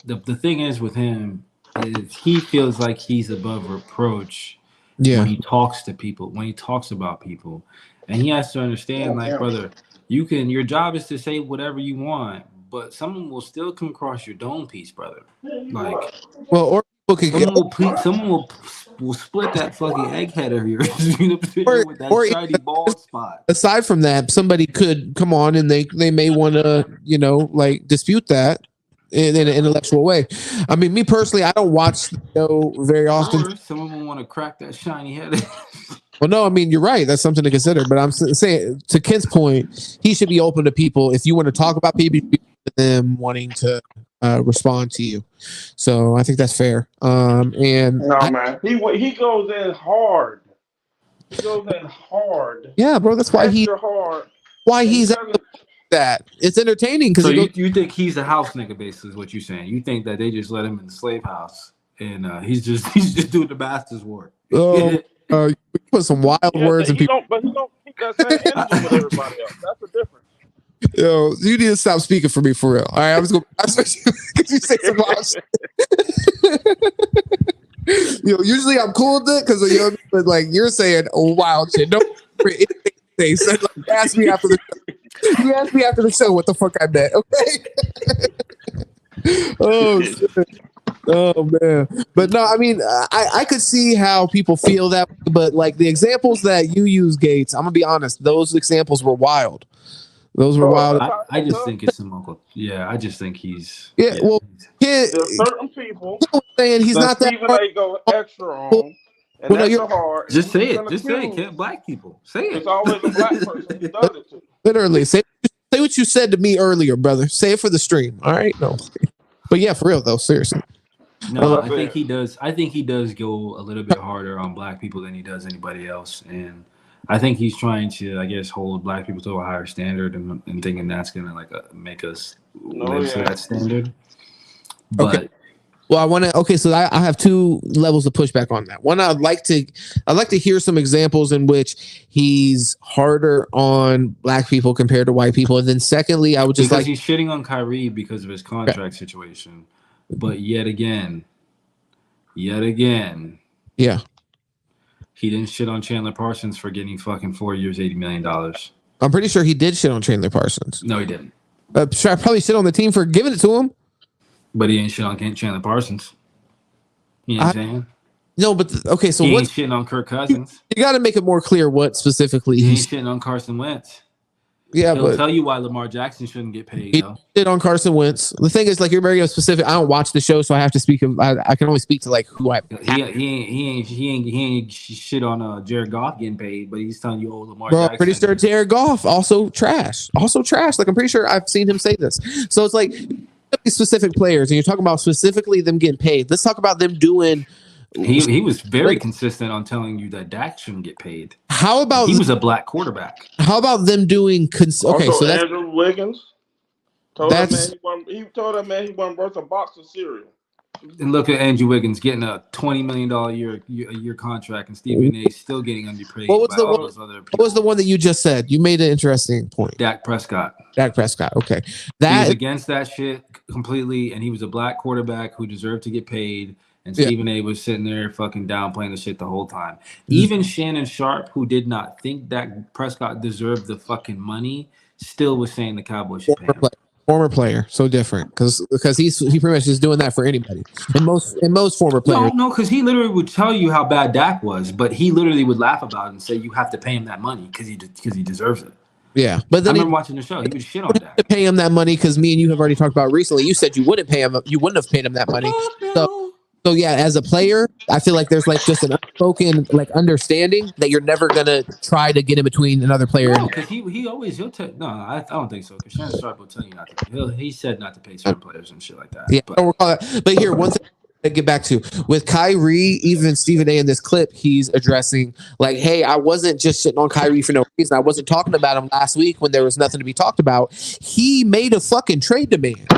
the thing is with him is he feels like he's above reproach when he talks to people, when he talks about people. And he has to understand, brother, your job is to say whatever you want, but someone will still come across your dome piece, brother. Like, well, or people could someone will split that fucking egghead of yours, with that shiny bald spot. Aside from that, somebody could come on and they may want to, dispute that in an intellectual way. I mean, me personally, I don't watch the show very often. Or some of them want to crack that shiny head. Well, no, I mean, you're right. That's something to consider. But I'm saying, to Kent's point, he should be open to people. If you want to talk about people, them wanting to respond to you. So I think that's fair. Man, he goes in hard. He goes in hard. Yeah, bro. That's why he's that. It's entertaining because so you think he's a house nigga, basically, is what you're saying. You think that they just let him in the slave house and he's just doing the master's work. You put some wild words in people. But he don't keep that same energy with everybody else. That's the difference. Yo, you need to stop speaking for me for real. All right, I was going because you say some wild shit. Usually I'm cool with it because but like you're saying wild shit. Don't say so, like, ask me after the show. You ask me after the show what the fuck I meant, okay? Oh shit. Oh man, but no, I mean, I could see how people feel that, but like the examples that you use, Gates, I'm gonna be honest, those examples were wild. Those were wild. I just think it's some uncle. Yeah, I just think he's. There's certain people saying he's not that. Even they go extra on, and that's hard. Just say it. Just say it. Can't black people say it? It's always a black person who does it too. Literally, say what you said to me earlier, brother. Say it for the stream. All right, no, but yeah, for real though, seriously. No, I think he does. I think he does go a little bit harder on black people than he does anybody else, and I think he's trying to, I guess, hold black people to a higher standard and thinking that's gonna make us live to that standard. But okay. Well, I want to. Okay, so I have two levels of pushback on that. One, I'd like to hear some examples in which he's harder on black people compared to white people, and then secondly, I would just because he's shitting on Kyrie because of his contract situation. But yet again, yeah, he didn't shit on Chandler Parsons for getting fucking 4 years, $80 million. I'm pretty sure he did shit on Chandler Parsons. No, he didn't. I probably shit on the team for giving it to him. But he ain't shit on Chandler Parsons. You know what I'm saying? No, but okay, so he ain't shitting on Kirk Cousins. You got to make it more clear what specifically he ain't shitting on Carson Wentz. Yeah, he'll tell you why Lamar Jackson shouldn't get paid. He did on Carson Wentz. The thing is, like, you're very specific. I don't watch the show, so I have to speak. I can only speak to like who I. He ain't shit on Jared Goff getting paid, but he's telling you, Lamar Bro, Jackson. I'm pretty sure Jared Goff also trash. Like, I'm pretty sure I've seen him say this. So it's like these specific players, and you're talking about specifically them getting paid. Let's talk about them doing. He was very consistent on telling you that Dak shouldn't get paid. How about he was a black quarterback? How about them doing? Okay, so that's Andrew Wiggins told that man he wasn't worth a box of cereal. And look at Andrew Wiggins getting a $20 million a year contract, and Stephen A. still getting underpaid. What was the one that you just said? You made an interesting point. Dak Prescott. Okay, he was against that shit completely, and he was a black quarterback who deserved to get paid. And Stephen A. was sitting there fucking downplaying the shit the whole time. Even Shannon Sharp, who did not think that Prescott deserved the fucking money, still was saying the Cowboys should pay him. Former player, so different because he pretty much is doing that for anybody. And most former players. No, because he literally would tell you how bad Dak was, but he literally would laugh about it and say you have to pay him that money because he deserves it. Yeah, but then I remember watching the show. He would shit on Dak. To pay him that money because me and you have already talked about recently. You said you wouldn't pay him. You wouldn't have paid him that money. So yeah, as a player, I feel like there's like just an unspoken like understanding that you're never gonna try to get in between another player. No, because he'll tell. No, I don't think so. Because Shannon Sharp will tell you not to. He said not to pay certain players and shit like that. Yeah, I don't recall that. But here, one thing to get back to with Kyrie, even Stephen A. in this clip, he's addressing like, "Hey, I wasn't just sitting on Kyrie for no reason. I wasn't talking about him last week when there was nothing to be talked about. He made a fucking trade demand."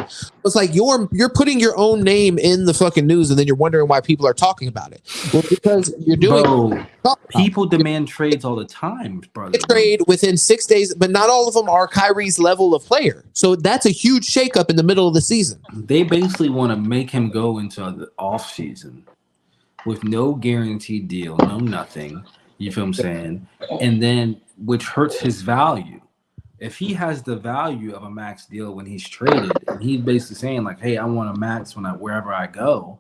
It's like you're putting your own name in the fucking news, and then you're wondering why people are talking about it. Well, because you're doing. People demand trades all the time, brother. Trade within 6 days, but not all of them are Kyrie's level of player. So that's a huge shakeup in the middle of the season. They basically want to make him go into the off season with no guaranteed deal, no nothing. You feel what I'm saying? And then, which hurts his value. If he has the value of a max deal when he's traded, and he's basically saying like, "Hey, I want a max wherever I go."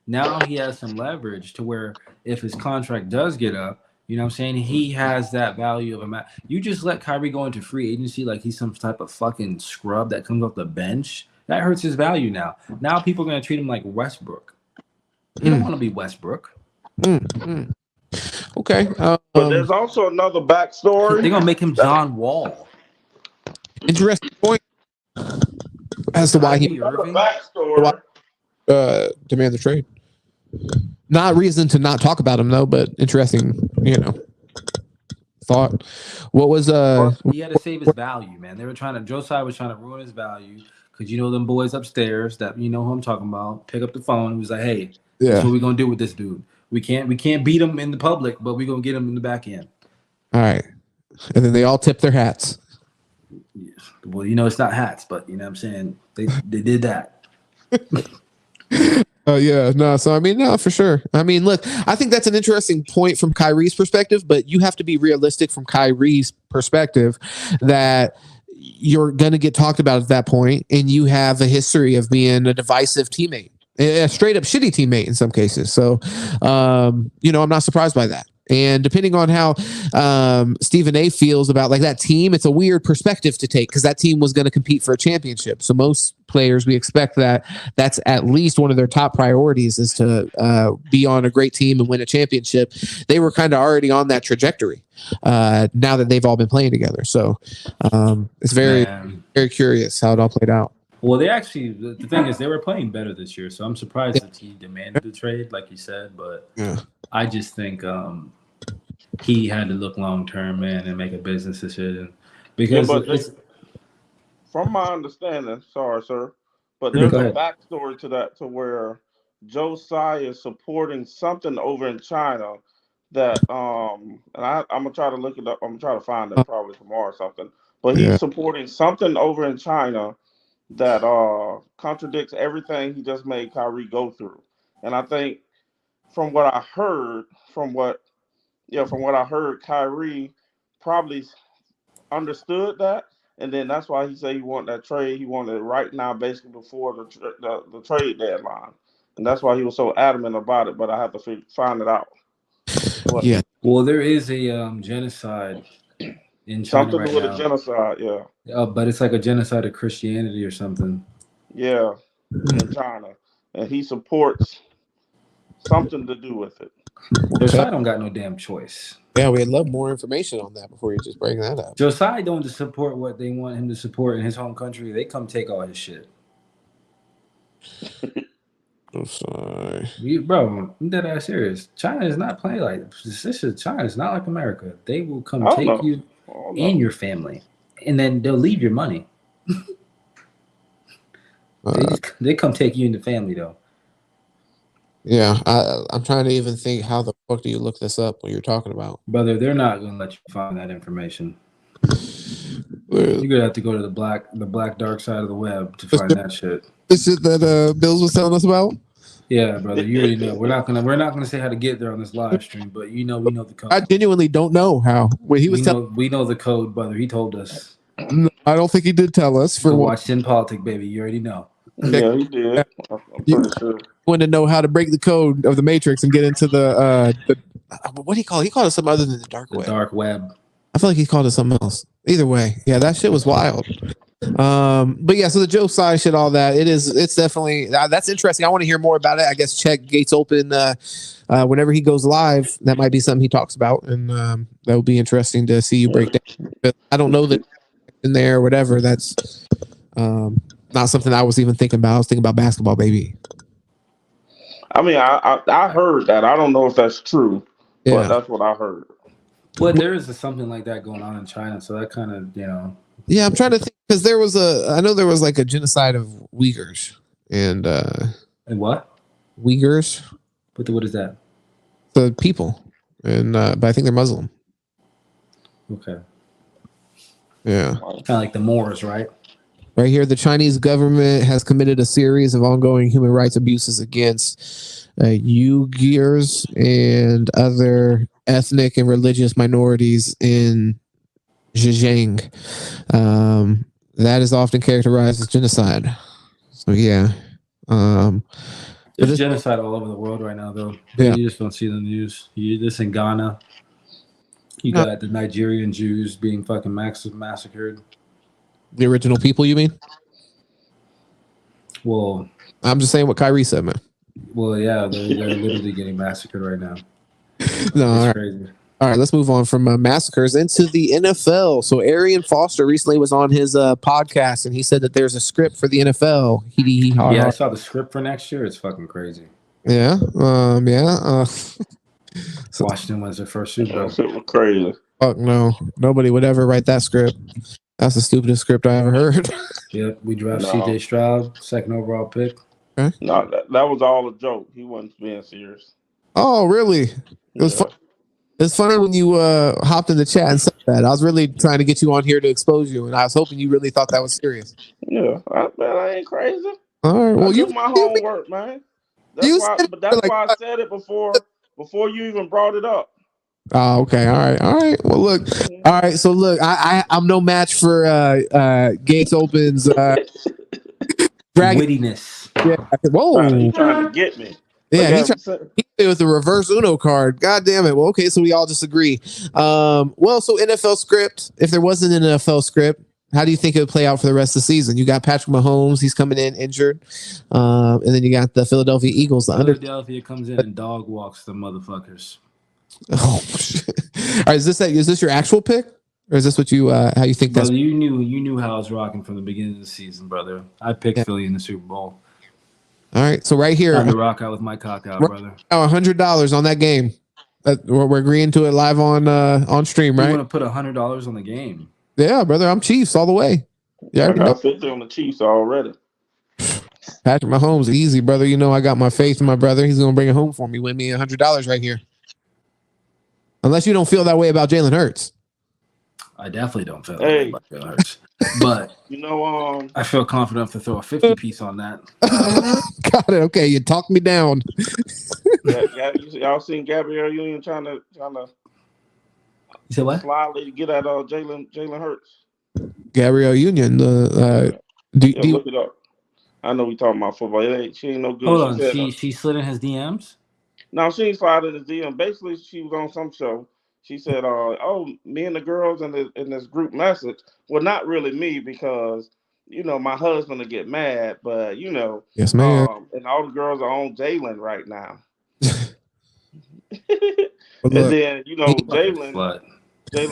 Now he has some leverage to where if his contract does get up, you know what I'm saying, he has that value of a max. You just let Kyrie go into free agency like he's some type of fucking scrub that comes off the bench. That hurts his value now. Now people are going to treat him like Westbrook. You don't want to be Westbrook. Okay. But there's also another backstory. They're going to make him John Wall. Interesting point as to why he demand the trade. Not reason to not talk about him though, but interesting, thought. What was he had to save his value, man. Josiah was trying to ruin his value because them boys upstairs that who I'm talking about pick up the phone and was like, "Hey, that's what we're gonna do with this dude. We can't beat him in the public, but we're gonna get him in the back end." All right. And then they all tip their hats. Yeah. Well, it's not hats, but you know what I'm saying? They did that. So no, for sure. I mean, look, I think that's an interesting point from Kyrie's perspective, but you have to be realistic from Kyrie's perspective that you're going to get talked about at that point, and you have a history of being a divisive teammate, a straight up shitty teammate in some cases. So, I'm not surprised by that. And depending on how Stephen A. feels about like that team, it's a weird perspective to take because that team was going to compete for a championship. So most players, we expect that that's at least one of their top priorities is to be on a great team and win a championship. They were kind of already on that trajectory now that they've all been playing together. So it's very, very curious how it all played out. Well, they actually, the thing is, they were playing better this year. So I'm surprised that he demanded the trade, like you said. But I just think he had to look long term, man, and make a business decision because from my understanding, sorry, sir, but there's a backstory to that, to where Josiah is supporting something over in China that and I'm gonna try to look it up. I'm gonna try to find it probably tomorrow or something. But he's supporting something over in China that contradicts everything he just made Kyrie go through. And I think from what I heard, Kyrie probably understood that, and then that's why he said he wanted that trade. He wanted it right now, basically before the trade deadline, and that's why he was so adamant about it. But I have to find it out. Yeah. Well, there is a genocide in China something to do with a genocide, yeah. But it's like a genocide of Christianity or something. Yeah, in China, and he supports something to do with it. Josiah don't got no damn choice. Yeah, we'd love more information on that before you just bring that up. Josiah don't just support what they want him to support in his home country. They come take all his shit. I'm sorry. Bro, I'm dead ass serious. China is not playing like this. China is not like America. They will come take you and your family, and then they'll leave your money. They come take you and the family though. Yeah, I'm trying to even think, how the fuck do you look this up when you're talking about? Brother, they're not gonna let you find that information. You're gonna have to go to the black dark side of the web to find that shit. The shit that Bills was telling us about? Yeah, brother, you already know. We're not gonna say how to get there on this live stream, but we know the code. I genuinely don't know how. When he was we know the code, brother. He told us. No, I don't think he did tell us. For watch Sit and Politic, baby. You already know. Yeah, he did. I'm pretty sure. Want to know how to break the code of the Matrix and get into the what do he call it? He called it something other than the dark web. Dark web. I feel like he called it something else. Either way, yeah, that shit was wild. But yeah, so the Josiah shit, all that, it's definitely that's interesting. I want to hear more about it. I guess check Gates Open whenever he goes live. That might be something he talks about, and that would be interesting to see you break down. But I don't know that in there or whatever. That's not something I was even thinking about. I was thinking about basketball, baby. I mean, I heard that. I don't know if that's true, but that's what I heard. Well, there is something like that going on in China, so that kind of, Yeah, I'm trying to think, because I know there was like a genocide of Uyghurs and what? Uyghurs. What is that? The people, and but I think they're Muslim. Okay. Yeah. Kind of like the Moors, right? Right here, the Chinese government has committed a series of ongoing human rights abuses against Uyghurs and other ethnic and religious minorities in Xinjiang. That is often characterized as genocide. So yeah. There's genocide all over the world right now, though. Yeah. You just don't see the news. This in Ghana. You got the Nigerian Jews being fucking massacred. The original people, you mean? Well, I'm just saying what Kyrie said, man. Well, yeah, they're literally getting massacred right now. No, it's crazy. All right, let's move on from massacres into the NFL. So Arian Foster recently was on his podcast, and he said that there's a script for the NFL. Yeah, I saw the script for next year. It's fucking crazy. Yeah, Washington wins their first Super Bowl. It was crazy. Fuck no, nobody would ever write that script. That's the stupidest script I ever heard. Yep, we draft CJ Stroud, second overall pick. Okay. No, that was all a joke. He wasn't being serious. Oh, really? It was fun. It's funny when you hopped in the chat and said that. I was really trying to get you on here to expose you, and I was hoping you really thought that was serious. Yeah, I ain't crazy. All right, well, you my homework, man. That's why I said it before you even brought it up. Oh, okay. All right. Well, look. All right. So look, I'm no match for Gates Open's wittiness. Yeah. Whoa. He's trying to get me. Yeah, he with the reverse Uno card. God damn it. Well, okay, so we all disagree. Well, so NFL script. If there wasn't an NFL script, how do you think it would play out for the rest of the season? You got Patrick Mahomes. He's coming in injured. And then you got the Philadelphia Eagles. Philadelphia comes in and dog walks the motherfuckers. Oh shit! All right, is this your actual pick, or is this what you how you think? Brother, you knew how I was rocking from the beginning of the season, brother. I picked Philly in the Super Bowl. All right, so right here, time to rock out with my cock out, brother. $100 on that game. We're agreeing to it live on stream, right? You want to put $100 on the game? Yeah, brother. I'm Chiefs all the way. Yeah, I got 50 on the Chiefs already. Patrick Mahomes, easy, brother. You know I got my faith in my brother. He's gonna bring it home for me. Win me $100 right here. Unless you don't feel that way about Jalen Hurts. I definitely don't feel that way about Jalen Hurts. But I feel confident to throw a 50 piece on that. Got it. Okay, you talked me down. Y'all seen Gabrielle Union trying to you said what? Slyly get at Jalen Hurts. Gabrielle Union. Look it up. I know we talking about football. She ain't no good. Hold on, she slid in his DMs? No, she ain't slid in his DM. Basically, she was on some show. She said, "Oh, me and the girls in this group message." Well, not really me because my husband will get mad, but yes, ma'am. And all the girls are on Jalen right now. And then Jalen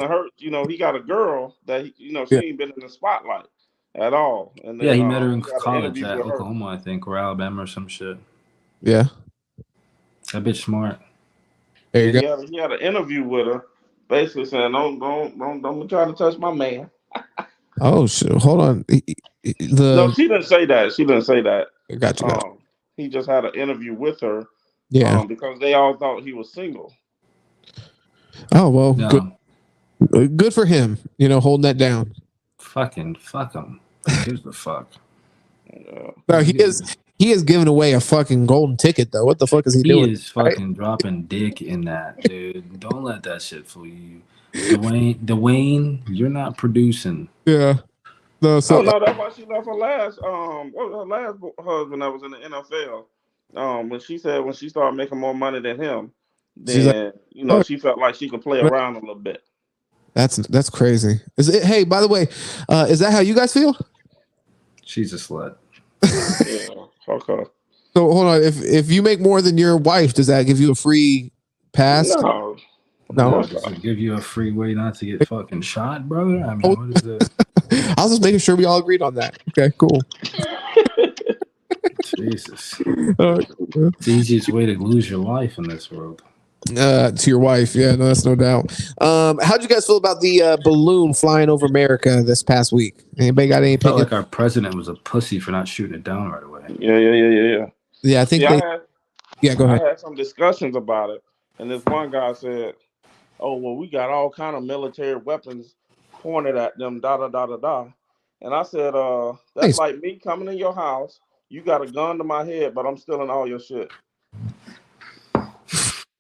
Hurts. He got a girl that she ain't been in the spotlight at all. And then, he met her in college at Oklahoma, I think, or Alabama or some shit. Yeah, that bitch smart. There you go. He had an interview with her, basically saying, "Don't try to touch my man." Oh shit! Hold on. No, she didn't say that. She didn't say that. Gotcha. He just had an interview with her. Yeah. Because they all thought he was single. Oh well, good for him. Holding that down. Fucking fuck him. Here's the fuck. No, he is giving away a fucking golden ticket though. What the fuck is he doing? He is fucking dropping dick in that, dude. Don't let that shit fool you. Dwayne, you're not producing. Yeah. No, that's why she left her last husband that was in the NFL. When she started making more money than him, then she felt like she could play around a little bit. That's crazy. Is it? Hey, by the way, is that how you guys feel? She's a slut. Yeah, fuck her. So hold on. If you make more than your wife, does that give you a free pass? No. Does it give you a free way not to get fucking shot, brother? I mean, what is this? I was just making sure we all agreed on that. Okay, cool. Jesus. It's the easiest way to lose your life in this world. To your wife. Yeah, no, that's no doubt. How'd you guys feel about the balloon flying over America this past week? Anybody got any opinion? Felt like our president was a pussy for not shooting it down right away. Yeah. Yeah, I think go ahead. I had some discussions about it, and this one guy said, "Oh, well, we got all kind of military weapons pointed at them, da da da da da." And I said, "That's like me coming in your house. You got a gun to my head, but I'm stealing all your shit."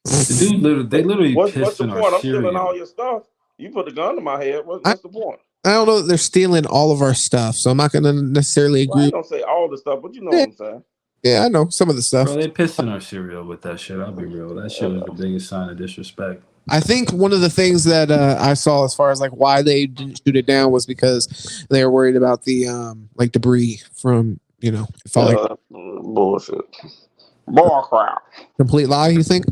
They literally what's pissed the in point? our I'm stealing cereal. all your stuff. You put the gun to my head. What's the point? I don't know that they're stealing all of our stuff, so I'm not going to necessarily agree. I don't say all the stuff, but you know what I'm saying. Yeah, I know some of the stuff. Bro, they pissed in our cereal with that shit. I'll be real. That shit was the biggest sign of disrespect. I think one of the things that I saw as far as like why they didn't shoot it down was because they were worried about the like debris from falling. Bullshit. More crap. Complete lie, you think?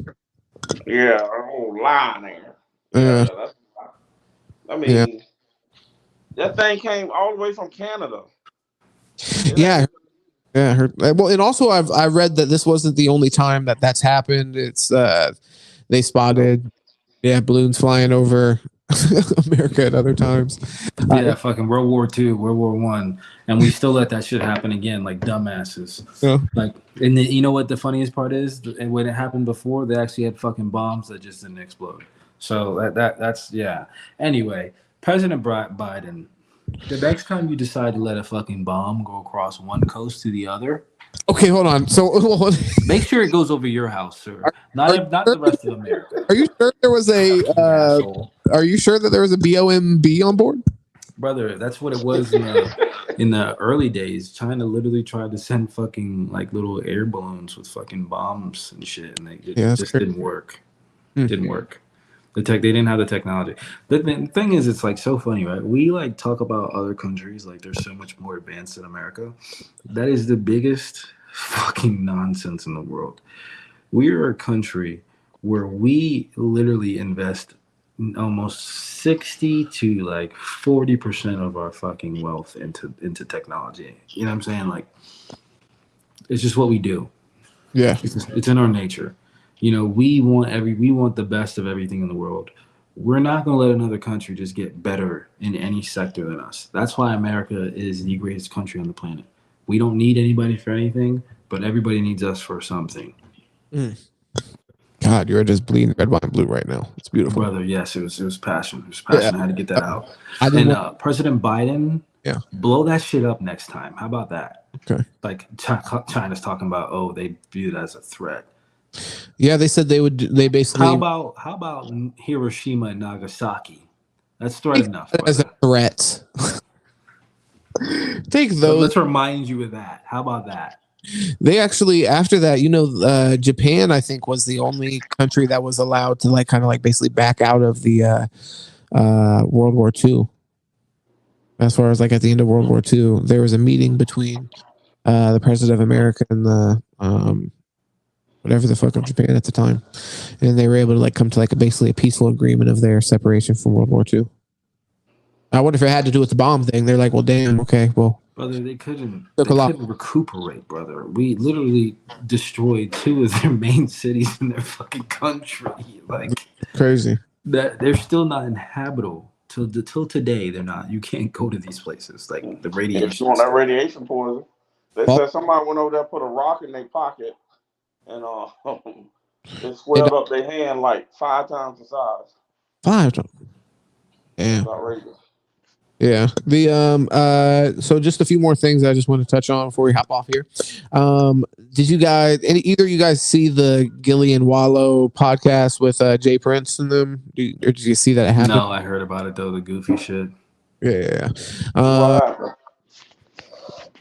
Yeah, a whole line there. Yeah. I mean, that thing came all the way from Canada. Yeah. Well, and also I read that this wasn't the only time that's happened. It's they spotted balloons flying over America at other times. Yeah, fucking World War II, World War I, and we still let that shit happen again, like dumbasses. Yeah. Like, and you know what the funniest part is? And when it happened before, they actually had fucking bombs that just didn't explode. So that's yeah. Anyway, President Biden, the next time you decide to let a fucking bomb go across one coast to the other. Okay, hold on. So make sure it goes over your house, sir. Not the rest of America. Are you sure there was Are you sure that there was a BOMB on board? Brother, that's what it was in the early days. China literally tried to send fucking like little air balloons with fucking bombs and shit, and it just didn't work. Didn't work. They didn't have the technology. The thing is, it's like so funny, right? We like talk about other countries like they're so much more advanced than America. That is the biggest fucking nonsense in the world. We are a country where we literally invest almost 60 to like 40% of our fucking wealth into technology. You know what I'm saying? Like, it's just what we do. Yeah, it's in our nature. You know, we want the best of everything in the world. We're not going to let another country just get better in any sector than us. That's why America is the greatest country on the planet. We don't need anybody for anything, but everybody needs us for something. God, you're just bleeding red, white, and blue right now. It's beautiful, brother. Yes, it was passion. It was passion. I had to get that out. President Biden, blow that shit up next time. How about that? Okay. Like China's talking about, they view it as a threat. Yeah, they said they would. They basically. How about Hiroshima and Nagasaki? That's threat enough. As a threat. Take those. But let's remind you of that. How about that? They actually, after that, Japan, I think, was the only country that was allowed to basically back out of the World War II. As far as at the end of World War II, there was a meeting between the president of America and the whatever the fuck of Japan at the time, and they were able to come to basically a peaceful agreement of their separation from World War II. I wonder if it had to do with the bomb thing. They're like, well, damn, okay, well. Brother, they couldn't recuperate, brother. We literally destroyed 2 of their main cities in their fucking country. Crazy. That they're still not inhabitable. Till today, they're not. You can't go to these places. The radiation. If you want that radiation poison, they said somebody went over there, put a rock in their pocket, and it swelled up their hand 5 times the size. 5 times. Yeah. It's outrageous. Yeah. So just a few more things I just want to touch on before we hop off here. Did you guys, either of you guys see the Gillian Wallow podcast with Jay Prince and them? Or did you see that it happened? No, I heard about it though. The goofy shit. Yeah. I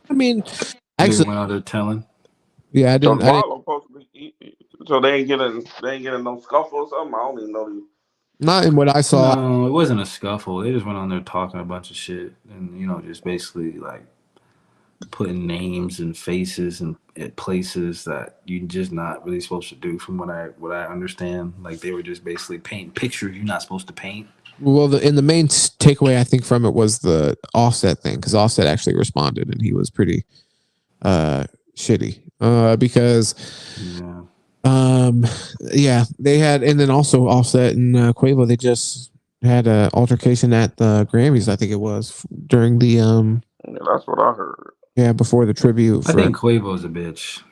mean, actually, went out there telling. Yeah, I didn't. So they ain't getting no scuffle or something. I don't even know these. Not in what I saw. No, it wasn't a scuffle. They just went on there talking a bunch of shit and, just basically putting names and faces and at places that you're just not really supposed to do from what I understand. They were just basically painting pictures you're not supposed to paint. Well, the main takeaway I think from it was the Offset thing, because Offset actually responded and he was pretty shitty because they had, and then also Offset and Quavo, they just had an altercation at the Grammys, I think it was, during the that's what I heard. Yeah, before the tribute. I think Quavo's a bitch.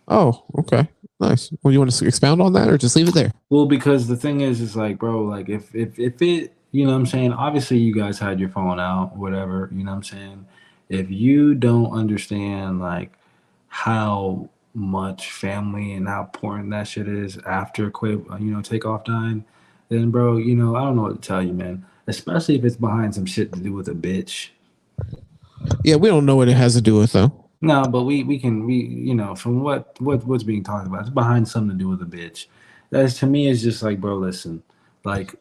Oh, okay. Nice. Well, you want to expound on that or just leave it there? Well, because the thing is bro, if it, you know what I'm saying? Obviously you guys had your phone out, whatever, you know what I'm saying? If you don't understand how much family and how important that shit is after Quavo, Takeoff dying, then bro, I don't know what to tell you, man. Especially if it's behind some shit to do with a bitch. Yeah, we don't know what it has to do with though. No, but we can from what's being talked about, it's behind something to do with a bitch. That's, to me, is just bro, listen, the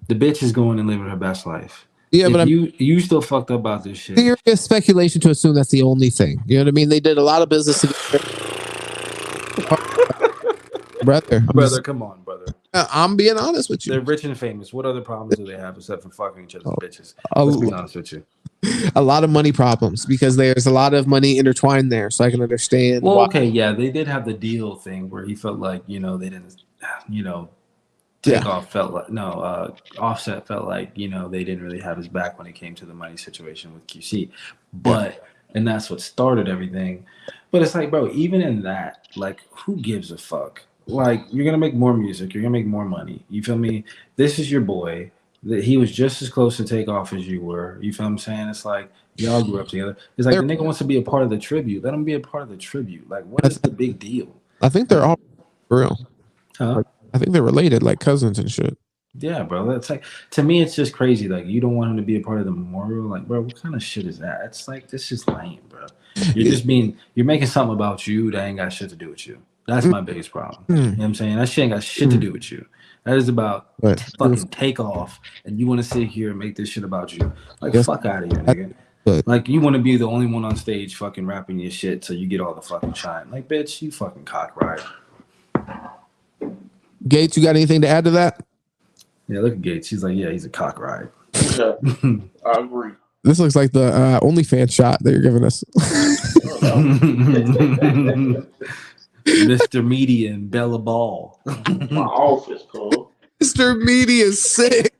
bitch is going and living her best life. Yeah, but you still fucked up about this shit. Serious speculation to assume that's the only thing. You know what I mean? They did a lot of business together. brother, come on, brother. I'm being honest with you. They're rich and famous. What other problems do they have except for fucking each other's bitches? Let's be honest with you. A lot of money problems, because there's a lot of money intertwined there, so I can understand. Well, okay, yeah, they did have the deal thing where he felt they didn't, Takeoff felt Offset felt they didn't really have his back when it came to the money situation with QC, and that's what started everything. But it's bro, even in that, who gives a fuck? You're gonna make more music, you're gonna make more money. You feel me? This is your boy. He was just as close to Takeoff as you were. You feel what I'm saying? It's y'all grew up together. It's the nigga wants to be a part of the tribute. Let him be a part of the tribute. What is the big deal? I think they're all for real. Huh? I think they're related, like cousins and shit. Yeah, bro. That's to me, it's just crazy. You don't want him to be a part of the memorial. Bro, what kind of shit is that? It's this is lame, bro. You're making something about you that ain't got shit to do with you. That's my biggest problem. You know what I'm saying? That shit ain't got shit to do with you. That is about fucking Takeoff, and you want to sit here and make this shit about you. Fuck out of here, nigga. You want to be the only one on stage fucking rapping your shit so you get all the fucking shine. Bitch, you fucking cock ride. Gates, you got anything to add to that? Yeah, look at Gates. He's he's a cock ride. Yeah, I agree. This looks like the OnlyFans shot that you're giving us. Mr. Media and Bella Ball. My office, Cole. Mr. Media is sick.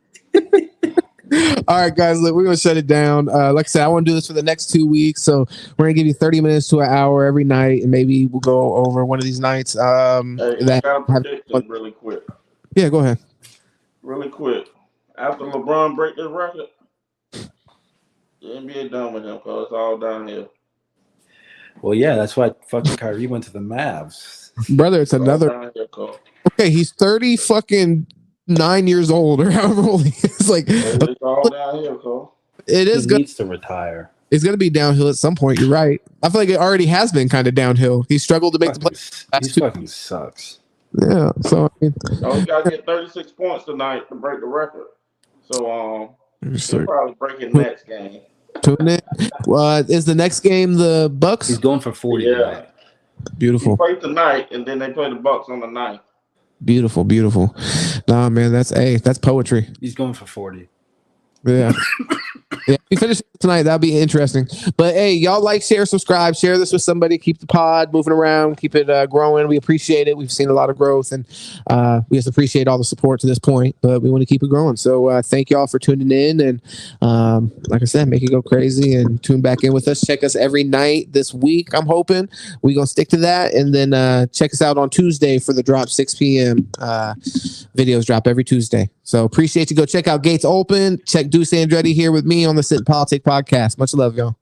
All right, guys, look, we're gonna shut it down. Like I said, I want to do this for the next 2 weeks, so we're gonna give you 30 minutes to an hour every night, and maybe we'll go over one of these nights. Hey, I got a prediction really quick. Yeah, go ahead. Really quick. After LeBron break this record, the NBA done with him because it's all downhill. Well, yeah, that's why fucking Kyrie went to the Mavs. Brother, it's another. Okay, he's 30 fucking 9 years old or however old he is. Like, it's all downhill, Cole. It is good. He needs to retire. It's going to be downhill at some point. You're right. I feel like it already has been kind of downhill. He struggled to make the play. He fucking sucks. Yeah. So, he got to get 36 points tonight to break the record. So, he'll probably break it next game. Tune in. Is the next game the Bucks? He's going for 40 tonight. Beautiful. He play tonight, and then they play the Bucks on the 9th. Beautiful. Nah, man, that's poetry. He's going for 40. Yeah. Yeah, we finish tonight. That'll be interesting. But hey, y'all like, share, subscribe, share this with somebody. Keep the pod moving around. Keep it growing. We appreciate it. We've seen a lot of growth, and we just appreciate all the support to this point. But we want to keep it growing. So thank y'all for tuning in, and like I said, make it go crazy and tune back in with us. Check us every night this week. I'm hoping we're gonna stick to that, and then check us out on Tuesday for the drop 6 p.m. Videos drop every Tuesday. So appreciate you. Go check out Gates Open. Check Deuce Andretti here with me on the Sit and Politic podcast. Much love, y'all.